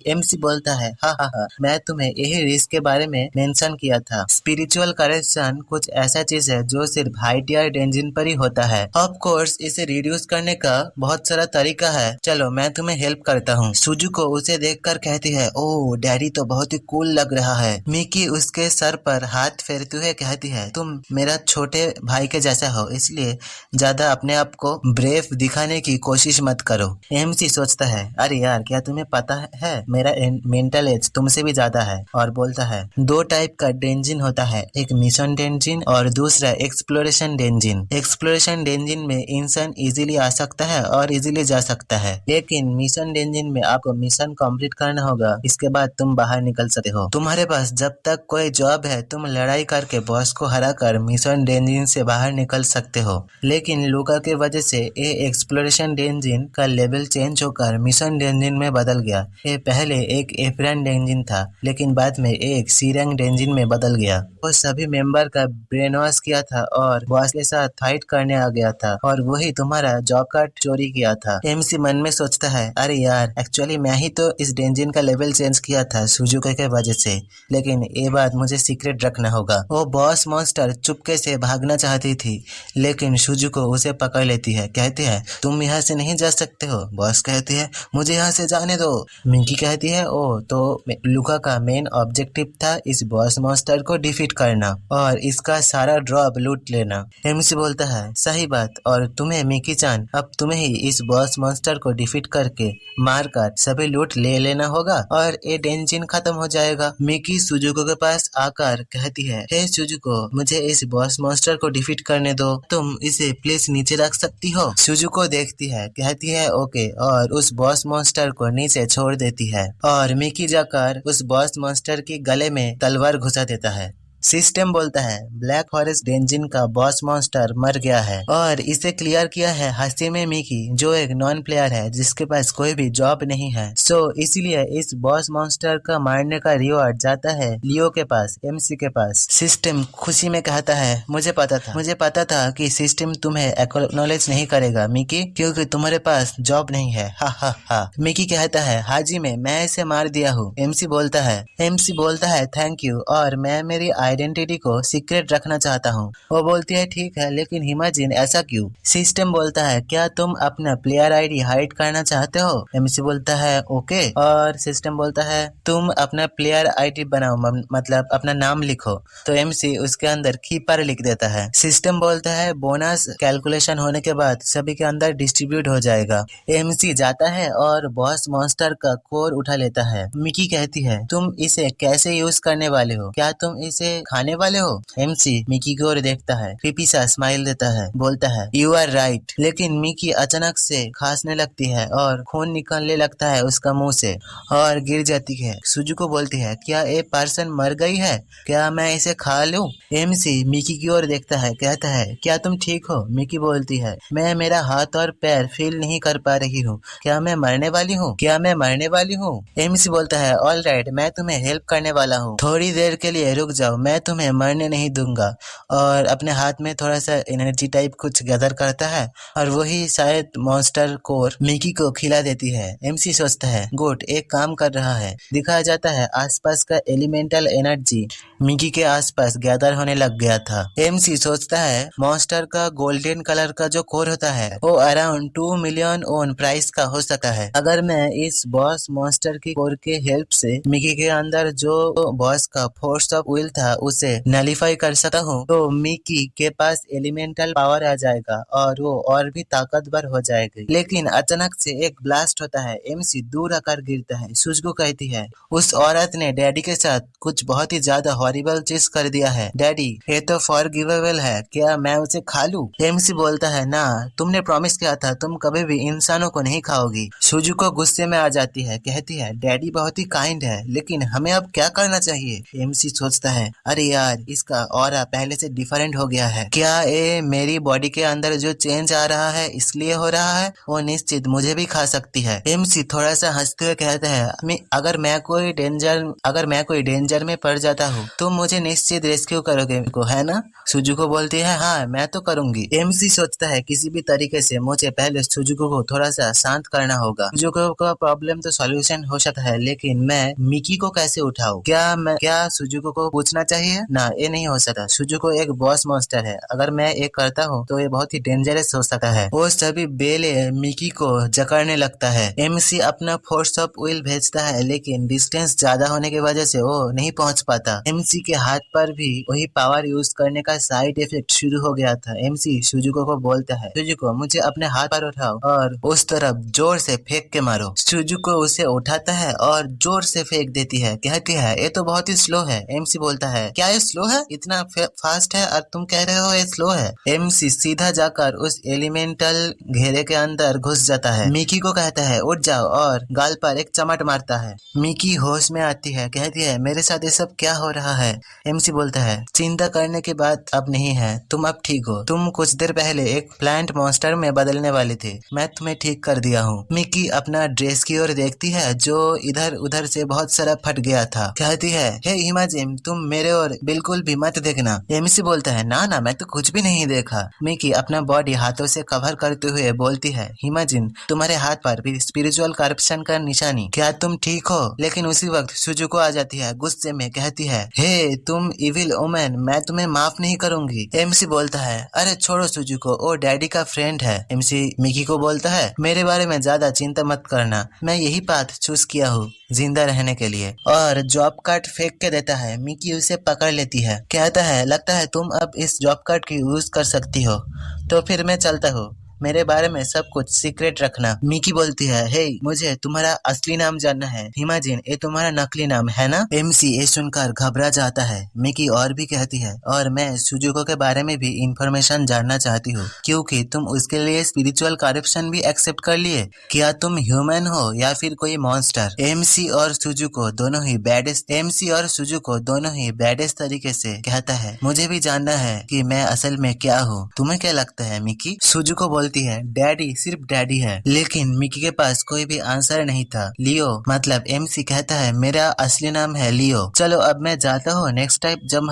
एमसी बोलता है, हा मैं तुम्हें यही रिस्क के बारे में मेंशन किया था। स्पिरिचुअल करेक्शन कुछ ऐसा चीज है जो सिर्फ हाई टियर डेंजिन पर ही होता है। ऑफ कोर्स इसे रिड्यूस करने का बहुत सारा तरीका है, चलो मैं तुम्हें हेल्प करता हूँ। सुजुको उसे देखकर कहती है, ओह डैडी तो बहुत ही कूल लग रहा है। मिकी उसके सर पर हाथ फेरते हुए कहती है, तुम मेरा छोटे भाई के जैसा हो, इसलिए ज्यादा अपने आप को ब्रेव दिखाने की कोशिश मत करो। एमसी सोचता है, अरे यार क्या तुम्हें पता है मेरा मेंटल एज तुमसे भी ज्यादा है। और बोलता है, दो टाइप का डेंजिन होता है, एक मिशन डेंजिन और दूसरा एक्सप्लोरेशन डेंजिन। एक्सप्लोरेशन डेंजिन में इंसान इजीली आ सकता है और इजीली जा सकता है, लेकिन मिशन डेंजिन में आपको मिशन कंप्लीट करना होगा, इसके बाद तुम बाहर निकल सकते हो। तुम्हारे पास जब तक कोई जॉब है तुम लड़ाई करके बॉस को हराकर मिशन डेंजिन से बाहर निकल सकते हो। लेकिन लूका के वजह से ये एक्सप्लोरेशन डेंजिन का लेवल चेंज होकर मिशन डेंजिन में बदल गया। ये पहले एक एफरान डेंजिन था, लेकिन बाद में एक सी रैंक डेंजिन में बदल गया। वो सभी मेंबर का ब्रेन वॉश किया था और बॉस के साथ फाइट करने आ गया था, और वही तुम्हारा जॉब कार्ड चोरी किया था। एमसी मन में सोचता है, अरे यार एक्चुअली मैं ही तो इस डेंजिन का लेवल चेंज किया था सुजुको के वजह से, लेकिन ये बात मुझे सीक्रेट रखना होगा। वो बॉस मॉन्स्टर चुपके से भागना चाहती थी, लेकिन सुजुको उसे पकड़ लेती है। कहती है, तुम यहाँ से नहीं जा सकते हो। बॉस कहती है, मुझे यहाँ से जाने दो। मिकी कहती है, ओ तो लूका का मेन ऑब्जेक्टिव था इस बॉस मॉन्स्टर को डिफीट करना और इसका सारा ड्रॉप लूट लेना। एमसी बोलता है, सही बात, और तुम्हें मिकी चान अब तुम्हें ही इस बॉस मॉन्स्टर को डिफीट करके मारकर सभी लूट ले लेना होगा और ये डेंजिन खत्म हो जाएगा। मिकी सुजुको के पास आकर कहती है, हे सुजुको मुझे इस बॉस मॉन्स्टर को डिफीट करने दो, तुम इसे प्लीज नीचे रख सकती हो। सुजुको देखती है, कहती है ओके, और उस बॉस मॉन्स्टर को नीचे छोड़ देती है और मिकी जाकर उस बॉस मॉन्स्टर के गले में तलवार घुसा देता है। सिस्टम बोलता है, ब्लैक फॉरेस्ट डेंजिन का बॉस मॉन्स्टर मर गया है और इसे क्लियर किया है हाशिमे मिकी, जो एक नॉन प्लेयर है जिसके पास कोई भी जॉब नहीं है। सो इसीलिए इस बॉस मॉन्स्टर का मारने का रिवॉर्ड जाता है लियो के पास, एमसी के पास। सिस्टम खुशी में कहता है, मुझे पता था कि सिस्टम तुम्हें एक्नॉलेज नहीं करेगा मिकी, क्योंकि तुम्हारे पास जॉब नहीं है। हा हा हा। मिकी कहता है, हाजी में मैं इसे मार दिया हूँ। एमसी बोलता है थैंक यू, और मैं मेरी आइडेंटिटी को सीक्रेट रखना चाहता हूँ। वो बोलती है, ठीक है, लेकिन हिमाजिन ऐसा क्यों? सिस्टम बोलता है, क्या तुम अपना प्लेयर आईडी हाइड करना चाहते हो? एमसी बोलता है ओके, और सिस्टम बोलता है तुम अपना प्लेयर आईडी बनाओ, मतलब अपना नाम लिखो। तो एमसी उसके अंदर कीपर लिख देता है। सिस्टम बोलता है बोनस कैलकुलेशन होने के बाद सभी के अंदर डिस्ट्रीब्यूट हो जाएगा। एमसी जाता है और बॉस मॉन्स्टर का कोर उठा लेता है। मिकी कहती है, तुम इसे कैसे यूज करने वाले हो? क्या तुम इसे खाने वाले हो? एमसी मिकी की ओर देखता है, क्रीपी सा स्माइल देता है, बोलता है यू आर राइट। लेकिन मिकी अचानक से खांसने लगती है और खून निकलने लगता है उसका मुंह से और गिर जाती है। सुजुको बोलती है, क्या ये पर्सन मर गई है? क्या मैं इसे खा लूं? एमसी मिकी की ओर देखता है, कहता है क्या तुम ठीक हो? मिकी बोलती है, मैं मेरा हाथ और पैर फील नहीं कर पा रही हूँ। क्या मैं मरने वाली हूँ? एमसी बोलता है, ऑल राइट, मैं तुम्हें हेल्प करने वाला हूँ, थोड़ी देर के लिए रुक जाओ, मैं तुम्हें मरने नहीं दूंगा। और अपने हाथ में थोड़ा सा एनर्जी टाइप कुछ गैदर करता है और वही शायद मॉन्स्टर कोर मिकी को खिला देती है। एमसी सोचता है गुड, एक काम कर रहा है। दिखाया जाता है आसपास का एलिमेंटल एनर्जी मिकी के आसपास गैदर होने लग गया था। एमसी सोचता है मॉन्स्टर का गोल्डन कलर का जो कोर होता है वो अराउंड 2 मिलियन ओन प्राइस का हो सकता है। अगर मैं इस बॉस मॉन्स्टर की कोर के हेल्प से मिकी के अंदर जो बॉस का फोर्स ऑफ विल था उसे नलीफाई कर सकता हूँ तो मिकी के पास एलिमेंटल पावर आ जाएगा और वो और भी ताकतवर हो जाएगी। लेकिन अचानक से एक ब्लास्ट होता है। एमसी दूर आकर गिरता है। सुजुको कहती है उस औरत ने डैडी के साथ कुछ बहुत ही ज्यादा हॉरिबल चीज कर दिया है। डैडी ये तो फॉरगिवेबल है, क्या मैं उसे खा लूं? एमसी बोलता है ना, तुमने प्रॉमिस किया था तुम कभी भी इंसानों को नहीं खाओगी। सुजुको गुस्से में आ जाती है, कहती है डैडी बहुत ही काइंड है लेकिन हमें अब क्या करना चाहिए? एमसी सोचता है अरे यार इसका ऑरा पहले से डिफरेंट हो गया है। क्या ये मेरी बॉडी के अंदर जो चेंज आ रहा है इसलिए हो रहा है? वो निश्चित मुझे भी खा सकती है। एमसी थोड़ा सा हंसते हुए कहता है अगर मैं कोई डेंजर में पड़ जाता हूँ तो मुझे निश्चित रेस्क्यू करोगे को, है ना? सुजुको बोलती है हाँ मैं तो करूंगी। एमसी सोचता है किसी भी तरीके से मुझे पहले सुजुको को थोड़ा सा शांत करना होगा। सुजुको का प्रॉब्लम तो सॉल्यूशन हो सकता है लेकिन मैं मिकी को कैसे उठाऊं? क्या सुजुको को पूछना चाहिए? ना, ये नहीं हो सकता। सुजुको एक बॉस मॉन्स्टर है, अगर मैं ये करता हूँ तो ये बहुत ही डेंजरस हो सकता है। वो सभी बेले मिकी को जकड़ने लगता है। एमसी अपना फोर्स ऑफ विल भेजता है लेकिन डिस्टेंस ज्यादा होने की वजह से वो नहीं पहुंच पाता। एमसी के हाथ पर भी वही पावर यूज करने का साइड इफेक्ट शुरू हो गया था। एमसी सुजुको को बोलता है सुजुको मुझे अपने हाथ पर उठाओ और उस तरफ जोर से फेंक के मारो। सुजुको उसे उठाता है और जोर से फेंक देती है, कहती है ये तो बहुत ही स्लो है। एमसी बोलता है क्या ये स्लो है? इतना फास्ट है और तुम कह रहे हो ये स्लो है? एमसी सीधा जाकर उस एलिमेंटल घेरे के अंदर घुस जाता है। मिकी को कहता है उठ जाओ और गाल पर एक चमट मारता है। मिकी होश में आती है, कहती है मेरे साथ ये सब क्या हो रहा है? एमसी बोलता है चिंता करने की बात अब नहीं है, तुम अब ठीक हो। तुम कुछ देर पहले एक प्लांट मॉन्स्टर में बदलने वाले थे, मैं तुम्हें ठीक कर दिया हूँ। मिकी अपना ड्रेस की ओर देखती है जो इधर उधर से बहुत सारा फट गया था, कहती है हे हिमाजिम तुम मेरे ओर बिल्कुल भी मत देखना। एमसी बोलता है ना ना मैं तो कुछ भी नहीं देखा। मिकी अपना बॉडी हाथों से कवर करते हुए बोलती है हिमाजिन तुम्हारे हाथ पर भी स्पिरिचुअल करप्शन का निशानी, क्या तुम ठीक हो? लेकिन उसी वक्त सुजुको आ जाती है, गुस्से में कहती है हे तुम इविल ओमन, मैं तुम्हें माफ नहीं करूंगी। एमसी बोलता है अरे छोड़ो सुजुको, वो डैडी का फ्रेंड है। एमसी मिकी को बोलता है मेरे बारे में ज्यादा चिंता मत करना, मैं यही पाथ चूज किया हूँ जिंदा रहने के लिए। और जॉब कार्ड फेंक के देता है। मिकी उसे पकड़ लेती है, कहता है लगता है तुम अब इस जॉब कार्ड की यूज कर सकती हो, तो फिर मैं चलता हूँ, मेरे बारे में सब कुछ सीक्रेट रखना। मिकी बोलती है हे मुझे तुम्हारा असली नाम जानना है। हिमाजिन ये तुम्हारा नकली नाम है ना? एमसी ये सुनकर घबरा जाता है। मिकी और भी कहती है और मैं सुजुको के बारे में भी इंफॉर्मेशन जानना चाहती हूँ क्योंकि तुम उसके लिए स्पिरिचुअल करप्शन भी एक्सेप्ट कर लिए। क्या तुम ह्यूमन हो या फिर कोई मॉन्स्टर? एमसी और सुजुको दोनों ही बैडेस्ट तरीके से कहता है मुझे भी जानना है कि मैं असल में क्या हूँ। तुम्हें क्या लगता है मिकी? सुजुको बोलती है डैडी सिर्फ डैडी है। लेकिन मिकी के पास कोई भी आंसर नहीं था। लियो मतलब एमसी कहता है मेरा असली नाम है लियो। चलो अब मैं जाता हूँ, नेक्स्ट टाइम जब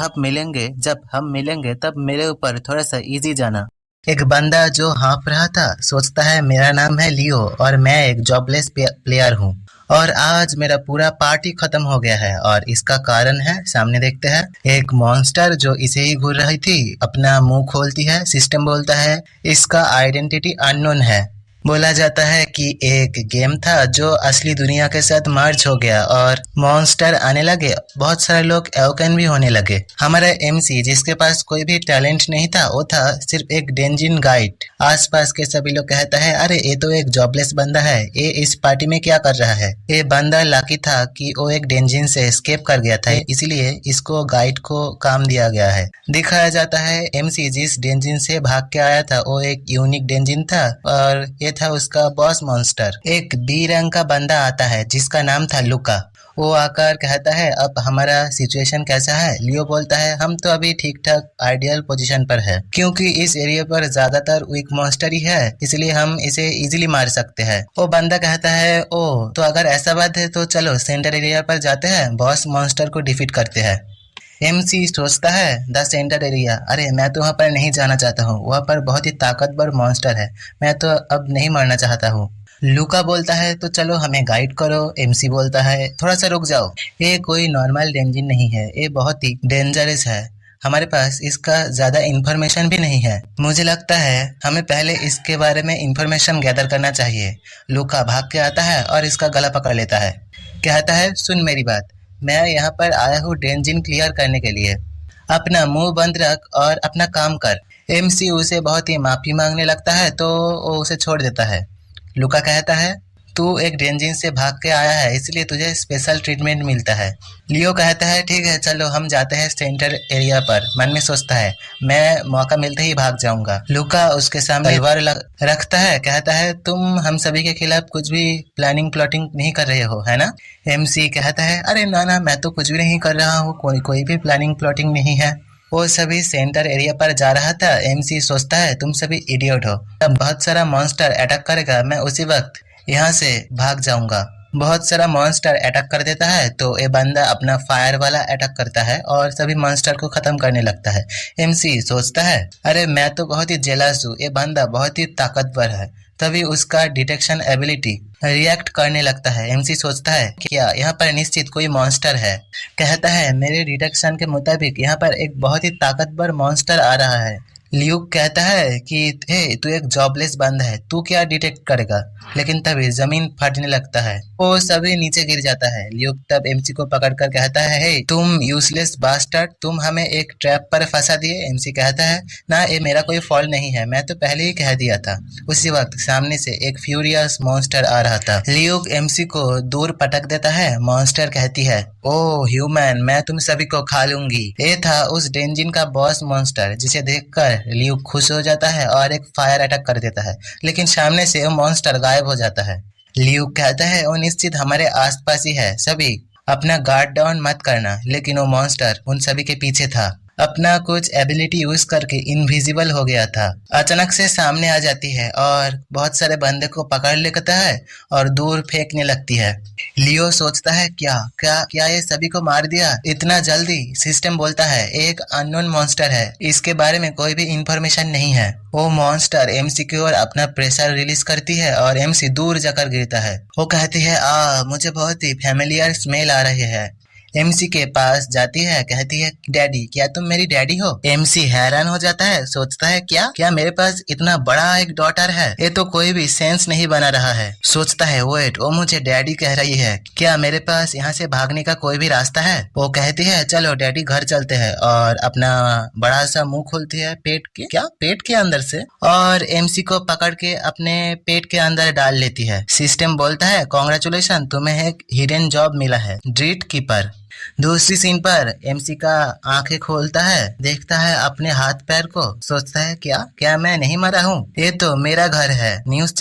हम मिलेंगे तब मेरे ऊपर थोड़ा सा इजी जाना। एक बंदा जो हाँफ रहा था सोचता है मेरा नाम है लियो और मैं एक जॉबलेस प्लेयर हूँ और आज मेरा पूरा पार्टी खत्म हो गया है और इसका कारण है सामने देखते हैं। एक मॉन्स्टर जो इसे ही घूर रही थी अपना मुंह खोलती है। सिस्टम बोलता है इसका आइडेंटिटी अननोन है। बोला जाता है कि एक गेम था जो असली दुनिया के साथ मर्ज हो गया और मॉन्स्टर आने लगे, बहुत सारे लोग एवोकन भी होने लगे। हमारा एमसी जिसके पास कोई भी टैलेंट नहीं था वो था सिर्फ एक डेंजिन गाइड। आसपास के सभी लोग कहता है अरे ये तो एक जॉबलेस बंदा है, ये इस पार्टी में क्या कर रहा है? ये बंदा लकी था कि वो एक डेंजिन से एस्केप कर गया था, इसलिए इसको गाइड को काम दिया गया है। दिखाया जाता है एमसी जिस डेंजिन से भाग के आया था वो एक यूनिक डेंजिन था और ये था उसका बॉस मॉन्स्टर। एक बी रंग का बंदा आता है जिसका नाम था लुका। वो आकर कहता है अब हमारा सिचुएशन कैसा है? लियो बोलता है हम तो अभी ठीक ठाक आइडियल पोजीशन पर है क्योंकि इस एरिया पर ज्यादातर वीक मॉन्स्टर ही है, इसलिए हम इसे इजीली मार सकते हैं। वो बंदा कहता है ओ तो अगर ऐसा बात है तो चलो सेंटर एरिया पर जाते हैं, बॉस मॉन्स्टर को डिफीट करते हैं। एमसी सोचता है द सेंटर एरिया, अरे मैं तो वहाँ पर नहीं जाना चाहता हूँ, वहाँ पर बहुत ही ताकतवर मॉन्स्टर है, मैं तो अब नहीं मरना चाहता हूँ। लूका बोलता है तो चलो हमें गाइड करो। एमसी बोलता है थोड़ा सा रुक जाओ, ये कोई नॉर्मल डेंजिन नहीं है, ये बहुत ही डेंजरस है, हमारे पास इसका ज्यादा इंफॉर्मेशन भी नहीं है, मुझे लगता है हमें पहले इसके बारे में इंफॉर्मेशन गैदर करना चाहिए। लूका भाग के आता है और इसका गला पकड़ लेता है, कहता है सुन मेरी बात, मैं यहाँ पर आया हूँ डेंजिन क्लियर करने के लिए, अपना मुंह बंद रख और अपना काम कर। एमसी उसे बहुत ही माफी मांगने लगता है तो वो उसे छोड़ देता है। लुका कहता है तू एक डेंजिन से भाग के आया है इसलिए तुझे स्पेशल ट्रीटमेंट मिलता है। लियो कहता है ठीक है चलो हम जाते हैं सेंटर एरिया पर, मन में सोचता है मैं मौका मिलते ही भाग जाऊंगा। लुका उसके सामने तलवार रखता है, कहता है तुम हम सभी के खिलाफ कुछ भी प्लानिंग प्लॉटिंग नहीं कर रहे हो है ना। एमसी कहता है अरे ना ना मैं तो कुछ भी नहीं कर रहा हूँ, कोई भी प्लानिंग प्लॉटिंग नहीं है। वो सभी सेंटर एरिया पर जा रहा था। एमसी सोचता है तुम सभी इडियट हो, तब बहुत सारा मॉन्स्टर अटैक करेगा, मैं उसी वक्त यहाँ से भाग जाऊंगा। बहुत सारा मॉन्स्टर अटैक कर देता है तो ये बंदा अपना फायर वाला अटैक करता है और सभी मॉन्स्टर को खत्म करने लगता है। एमसी सोचता है अरे मैं तो बहुत ही जेलस हूँ, ये बंदा बहुत ही ताकतवर है। तभी उसका डिटेक्शन एबिलिटी रिएक्ट करने लगता है। एमसी सोचता है क्या यहाँ पर निश्चित कोई मॉन्स्टर है, कहता है मेरे डिटेक्शन के मुताबिक यहाँ पर एक बहुत ही ताकतवर मॉन्स्टर आ रहा है। ल्यूक कहता है कि हे तू एक जॉबलेस बंदा है, तू क्या डिटेक्ट करेगा, लेकिन तभी जमीन फटने लगता है, वो सभी नीचे गिर जाता है। ल्यूक तब एमसी को पकड़कर कहता है हे तुम यूजलेस बास्टर्ड, तुम हमें एक ट्रैप पर फंसा दिए। एमसी कहता है ना ये मेरा कोई फॉल्ट नहीं है, मैं तो पहले ही कह दिया था। उसी वक्त सामने से एक फ्यूरियस मॉन्स्टर आ रहा था। ल्यूक एमसी को दूर पटक देता है। मॉन्स्टर कहती है ओ ह्यूमन मैं तुम सभी को खा लूंगी। ये था उस डेंजिन का बॉस मॉन्स्टर, जिसे देखकर ल्यूक खुश हो जाता है और एक फायर अटैक कर देता है, लेकिन सामने से वो मॉन्स्टर गायब हो जाता है। ल्यूक कहता है वो निश्चित हमारे आसपास ही है, सभी अपना गार्ड डाउन मत करना, लेकिन वो मॉन्स्टर उन सभी के पीछे था, अपना कुछ एबिलिटी यूज करके इनविजिबल हो गया था। अचानक से सामने आ जाती है और बहुत सारे बंदे को पकड़ लेता है और दूर फेंकने लगती है। लियो सोचता है क्या क्या क्या ये सभी को मार दिया इतना जल्दी। सिस्टम बोलता है एक अननोन मॉन्स्टर है, इसके बारे में कोई भी इंफॉर्मेशन नहीं है। वो मॉन्स्टर एमसी की ओर अपना प्रेशर रिलीज करती है और एमसी दूर जाकर गिरता है। वो कहती है मुझे बहुत ही फैमिलियर स्मेल आ रही है। एमसी के पास जाती है, कहती है डैडी क्या तुम मेरी डैडी हो। एमसी हैरान हो जाता है, सोचता है क्या क्या मेरे पास इतना बड़ा एक डॉटर है, ये तो कोई भी सेंस नहीं बना रहा है। सोचता है वेट वो मुझे डैडी कह रही है, क्या मेरे पास यहाँ से भागने का कोई भी रास्ता है। वो कहती है चलो डैडी घर चलते हैं और अपना बड़ा सा मुंह खोलती है पेट के अंदर से और एमसी को पकड़ के अपने पेट के अंदर डाल लेती है। सिस्टम बोलता है कॉन्ग्रेचुलेशन तुम्हें एक हिडन जॉब मिला है, ड्रीट कीपर। दूसरी सीन पर एमसी का आंखें खोलता है, देखता है अपने हाथ पैर को, सोचता है क्या क्या मैं नहीं मरा हूँ, ये तो मेरा घर है। न्यूज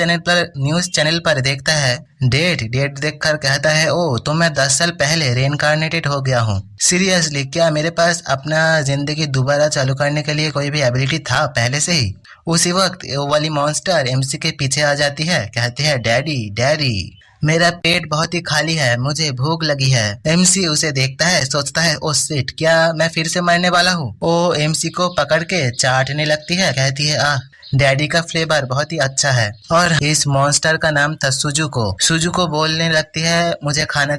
चैनल पर देखता है डेट देखकर कहता है ओ तो मैं 10 साल पहले रेनकार्नेटेड हो गया हूँ। सीरियसली क्या मेरे पास अपना जिंदगी दोबारा चालू करने के लिए कोई भी एबिलिटी था पहले से ही। उसी वक्त वो वाली मॉन्स्टर एमसी के पीछे आ जाती है, कहती है डैडी मेरा पेट बहुत ही खाली है, मुझे भूख लगी है। एमसी उसे देखता है, सोचता है ओ शिट क्या मैं फिर से मरने वाला हूँ। वो एमसी को पकड़ के चाटने लगती है, कहती है डैडी का फ्लेवर बहुत ही अच्छा है। और इस मॉन्स्टर का नाम था सुजुको बोलने लगती है मुझे खाना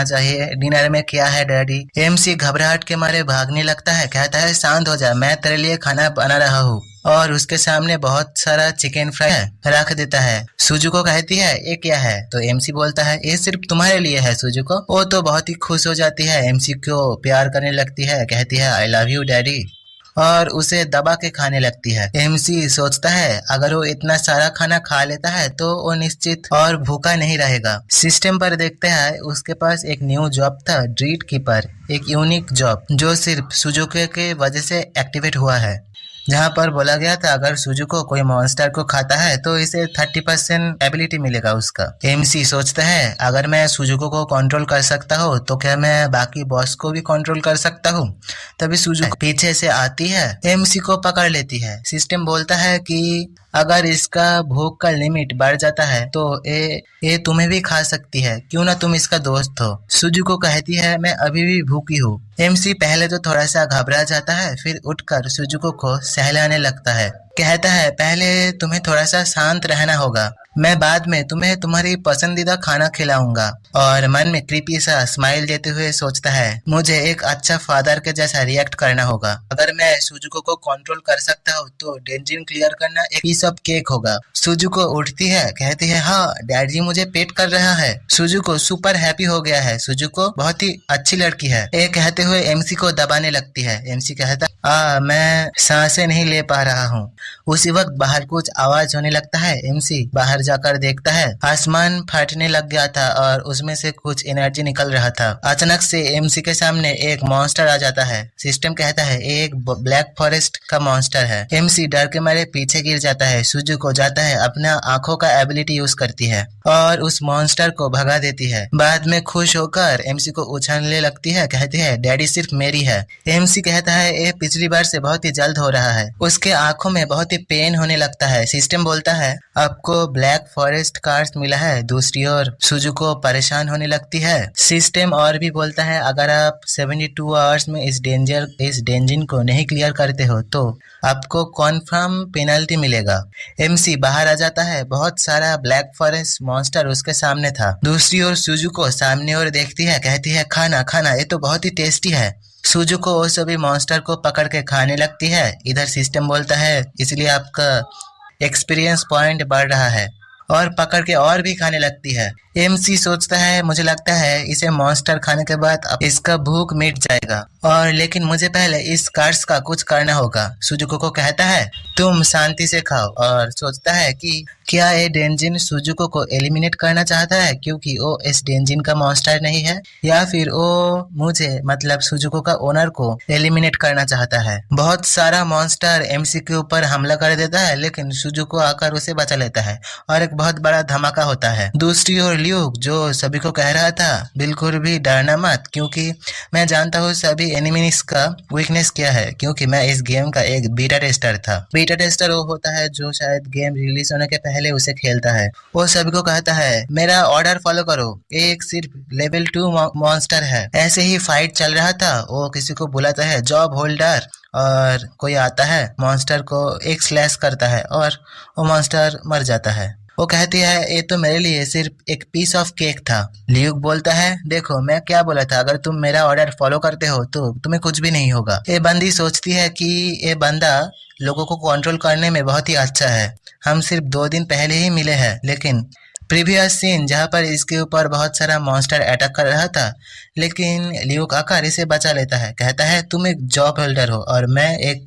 चाहिए, डिनर में क्या है डैडी। एमसी घबराहट के मारे भागने लगता है, कहता है शांत हो जा, मैं तेरे लिए खाना बना रहा हूँ, और उसके सामने बहुत सारा चिकन फ्राई रख देता है। सुजुको कहती है ये क्या है, तो एमसी बोलता है ये सिर्फ तुम्हारे लिए है सुजुको। वो तो बहुत ही खुश हो जाती है, एमसी को प्यार करने लगती है, कहती है आई लव यू डैडी, और उसे दबा के खाने लगती है। एमसी सोचता है अगर वो इतना सारा खाना खा लेता है तो वो निश्चित और भूखा नहीं रहेगा। सिस्टम पर देखते हैं उसके पास एक न्यू जॉब था, ड्रीट कीपर, एक यूनिक जॉब जो सिर्फ सुजुको के वजह से एक्टिवेट हुआ है, जहाँ पर बोला गया था अगर सुजुको कोई मॉन्स्टर को खाता है तो इसे 30% एबिलिटी मिलेगा उसका। एमसी सोचता है अगर मैं सुजुको को कंट्रोल कर सकता हूँ तो क्या मैं बाकी बॉस को भी कंट्रोल कर सकता हूँ। तभी सुजुको पीछे से आती है, एमसी को पकड़ लेती है। सिस्टम बोलता है कि अगर इसका भूख का लिमिट बढ़ जाता है तो ये तुम्हें भी खा सकती है, क्यों ना तुम इसका दोस्त हो। सुजुको कहती है मैं अभी भी भूखी हूँ। एमसी पहले तो थोड़ा सा घबरा जाता है, फिर उठकर सुजुको को सहलाने लगता है। कहता है पहले तुम्हें थोड़ा सा शांत रहना होगा, मैं बाद में तुम्हें तुम्हारी पसंदीदा खाना खिलाऊंगा। और मन में क्रीपी सा स्माइल देते हुए सोचता है मुझे एक अच्छा फादर के जैसा रिएक्ट करना होगा। अगर मैं सुजुको को कंट्रोल कर सकता हूँ तो डेंजिन क्लियर करना एक पीस ऑफ केक होगा। सुजुको उठती है, कहती है हाँ डैडी मुझे पेट कर रहा है। सुजुको सुपर हैप्पी हो गया है। सुजुको बहुत ही अच्छी लड़की है, ये कहते हुए एमसी को दबाने लगती है। एमसी कहता मैं सांसें नहीं ले पा रहा हूँ। उसी वक्त बाहर कुछ आवाज होने लगता है। एमसी बाहर जाकर देखता है आसमान फटने लग गया था और उसमें से कुछ एनर्जी निकल रहा था। अचानक से एमसी के सामने एक मॉन्स्टर आ जाता है। सिस्टम कहता है एक ब्लैक फॉरेस्ट का मॉन्स्टर है। एमसी डर के मारे पीछे गिर जाता है। सुजुको जाता है अपना आंखों का एबिलिटी यूज करती है और उस मॉन्स्टर को भगा देती है। बाद में खुश होकर एमसी को उछालने लगती है, कहती है डैडी सिर्फ मेरी है। एमसी कहता है ये पिछली बार से बहुत ही जल्द हो रहा है। उसके आंखों में बहुत ही पेन होने लगता है। सिस्टम बोलता है आपको ब्लैक फॉरेस्ट कार्ड्स मिला है। दूसरी ओर सुजुको परेशान होने लगती है। सिस्टम और भी बोलता है अगर आप 72 आवर्स में इस डेंजिन को नहीं क्लियर करते हो तो आपको कॉन्फर्म पेनल्टी मिलेगा। एमसी बाहर आ जाता है। बहुत सारा ब्लैक फॉरेस्ट मॉन्स्टर उसके सामने था। दूसरी ओर सुजुको सामने और देखती है, कहती है खाना खाना ये तो बहुत ही टेस्टी है। सुजुको वो सभी मॉन्स्टर को पकड़ के खाने लगती है। इधर सिस्टम बोलता है इसलिए आपका एक्सपीरियंस पॉइंट बढ़ रहा है, और पकड़ के और भी खाने लगती है। एमसी सोचता है मुझे लगता है इसे मॉन्स्टर खाने के बाद अब इसका भूख मिट जाएगा, और लेकिन मुझे पहले इस कार्ड्स का कुछ करना होगा। सुजुको को कहता है तुम शांति से खाओ, और सोचता है कि क्या ये डेंजिन सुजुको को एलिमिनेट करना चाहता है क्योंकि वो इस डेंजिन का मॉन्स्टर नहीं है, या फिर वो मुझे मतलब सुजुको का ओनर को एलिमिनेट करना चाहता है। बहुत सारा मॉन्स्टर एमसी के ऊपर हमला कर देता है, लेकिन सुजुको आकर उसे बचा लेता है और एक बहुत बड़ा धमाका होता है। दूसरी ओर ल्यूक जो सभी को कह रहा था बिल्कुल भी डरना मत, क्योंकि मैं जानता हूँ सभी एनिमीज का वीकनेस क्या है, क्योंकि मैं इस गेम का एक बीटा टेस्टर था। बीटा टेस्टर वो होता है जो शायद गेम रिलीज होने के पहले उसे खेलता है। वो सभी को कहता है मेरा ऑर्डर फॉलो करो, एक सिर्फ लेवल 2 मॉन्स्टर है। ऐसे ही फाइट चल रहा था। वो किसी को बुलाता है जॉब होल्डर, और कोई आता है मॉन्स्टर को एक स्लैश करता है और वो मॉन्स्टर मर जाता है। वो कहती है ये तो मेरे लिए सिर्फ एक पीस ऑफ केक था। ल्यूक बोलता है देखो मैं क्या बोला था, अगर तुम मेरा ऑर्डर फॉलो करते हो तो तुम्हें कुछ भी नहीं होगा। ये बंदी सोचती है कि ये बंदा लोगों को कंट्रोल करने में बहुत ही अच्छा है। हम सिर्फ 2 दिन पहले ही मिले हैं, लेकिन प्रीवियस सीन जहाँ पर इसके ऊपर बहुत सारा मॉन्स्टर अटैक कर रहा था, लेकिन ल्यूक आकर इसे बचा लेता है। कहता है तुम एक जॉब होल्डर हो और मैं एक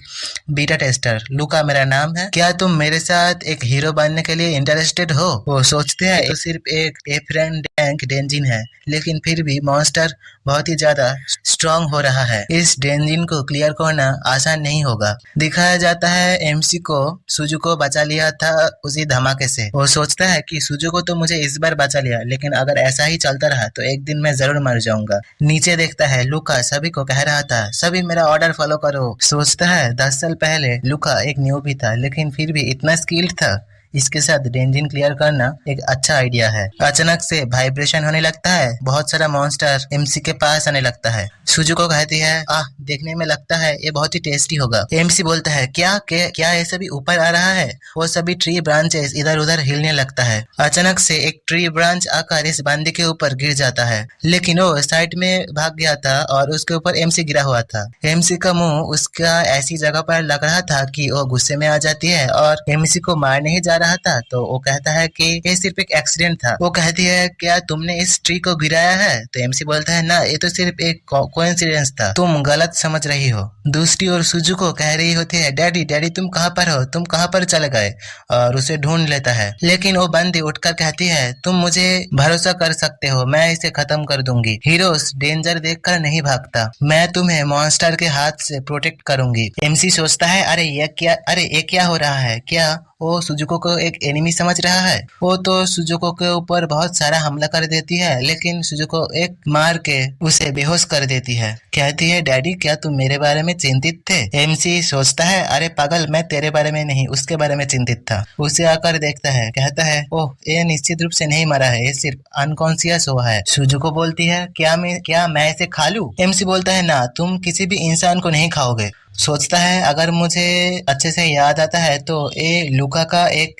बीटा टेस्टर, लूका मेरा नाम है, क्या तुम मेरे साथ एक हीरो बनने के लिए इंटरेस्टेड हो। वो सोचते हैं तो सिर्फ एक एफ्रेंड टैंक डेंजिन है, लेकिन फिर भी मॉन्स्टर बहुत ही ज्यादा स्ट्रांग हो रहा है। इस डेंजिन को क्लियर करना आसान नहीं होगा। दिखाया जाता है एमसी को सुजुको बचा लिया था उसी धमाके से। वो सोचता है कि सुजुको तो मुझे इस बार बचा लिया, लेकिन अगर ऐसा ही चलता रहा तो एक दिन मैं जरूर मर जाऊंगा। नीचे देखता है लूका सभी को कह रहा था सभी मेरा ऑर्डर फॉलो करो। सोचता है 10 साल पहले लूका एक न्यूबी था, लेकिन फिर भी इतना स्किल्ड था। इसके साथ डेंजिन क्लियर करना एक अच्छा आइडिया है। अचानक से वाइब्रेशन होने लगता है। बहुत सारा मॉन्स्टर एमसी के पास आने लगता है। सुजुको कहती है देखने में लगता है ये बहुत ही टेस्टी होगा। एमसी बोलता है क्या ये सभी ऊपर आ रहा है। वो सभी ट्री ब्रांचेस इधर उधर हिलने लगता है। अचानक से एक ट्री ब्रांच आकर इस बंदे के ऊपर गिर जाता है, लेकिन वो साइड में भाग गया था और उसके ऊपर एमसी गिरा हुआ था। एमसी का मुंह उसका ऐसी जगह पर लग रहा था कि वो गुस्से में आ जाती है और एमसी को मारने ही जा रहा था। तो वो कहता है कि ये सिर्फ एक एक्सीडेंट था। वो कहती है क्या तुमने इस ट्री को गिराया है। तो एमसी बोलता है ना, ये तो सिर्फ एक कोइंसिडेंस था, तुम गलत समझ रही हो। दूसरी ओर सुजुको कह रही होती है डैडी डैडी तुम कहाँ पर हो, तुम कहाँ पर चले गए, और उसे ढूंढ लेता है। लेकिन वो बंदी उठकर कहती है तुम मुझे भरोसा कर सकते हो, मैं इसे खत्म कर दूंगी। हीरोज डेंजर देखकर नहीं भागता, मैं तुम्हें मॉन्स्टर के हाथ से प्रोटेक्ट करूंगी। एमसी सोचता है अरे ये क्या हो रहा है, क्या वो सुजुको को एक एनिमी समझ रहा है। वो तो सुजुको के ऊपर बहुत सारा हमला कर देती है, लेकिन सुजुको एक मार के उसे बेहोश कर देती है। कहती है, डैडी क्या तुम मेरे बारे में चिंतित थे? एमसी सोचता है, अरे पागल, मैं तेरे बारे में नहीं उसके बारे में चिंतित था। उसे आकर देखता है, कहता है, ओह ये निश्चित रूप से नहीं मरा है, ये सिर्फ अनकॉन्शियस हुआ है। सुजुको बोलती है, क्या मैं इसे खा लूं? एमसी बोलता है, ना, तुम किसी भी इंसान को नहीं खाओगे। सोचता है, अगर मुझे अच्छे से याद आता है तो ये लूका का एक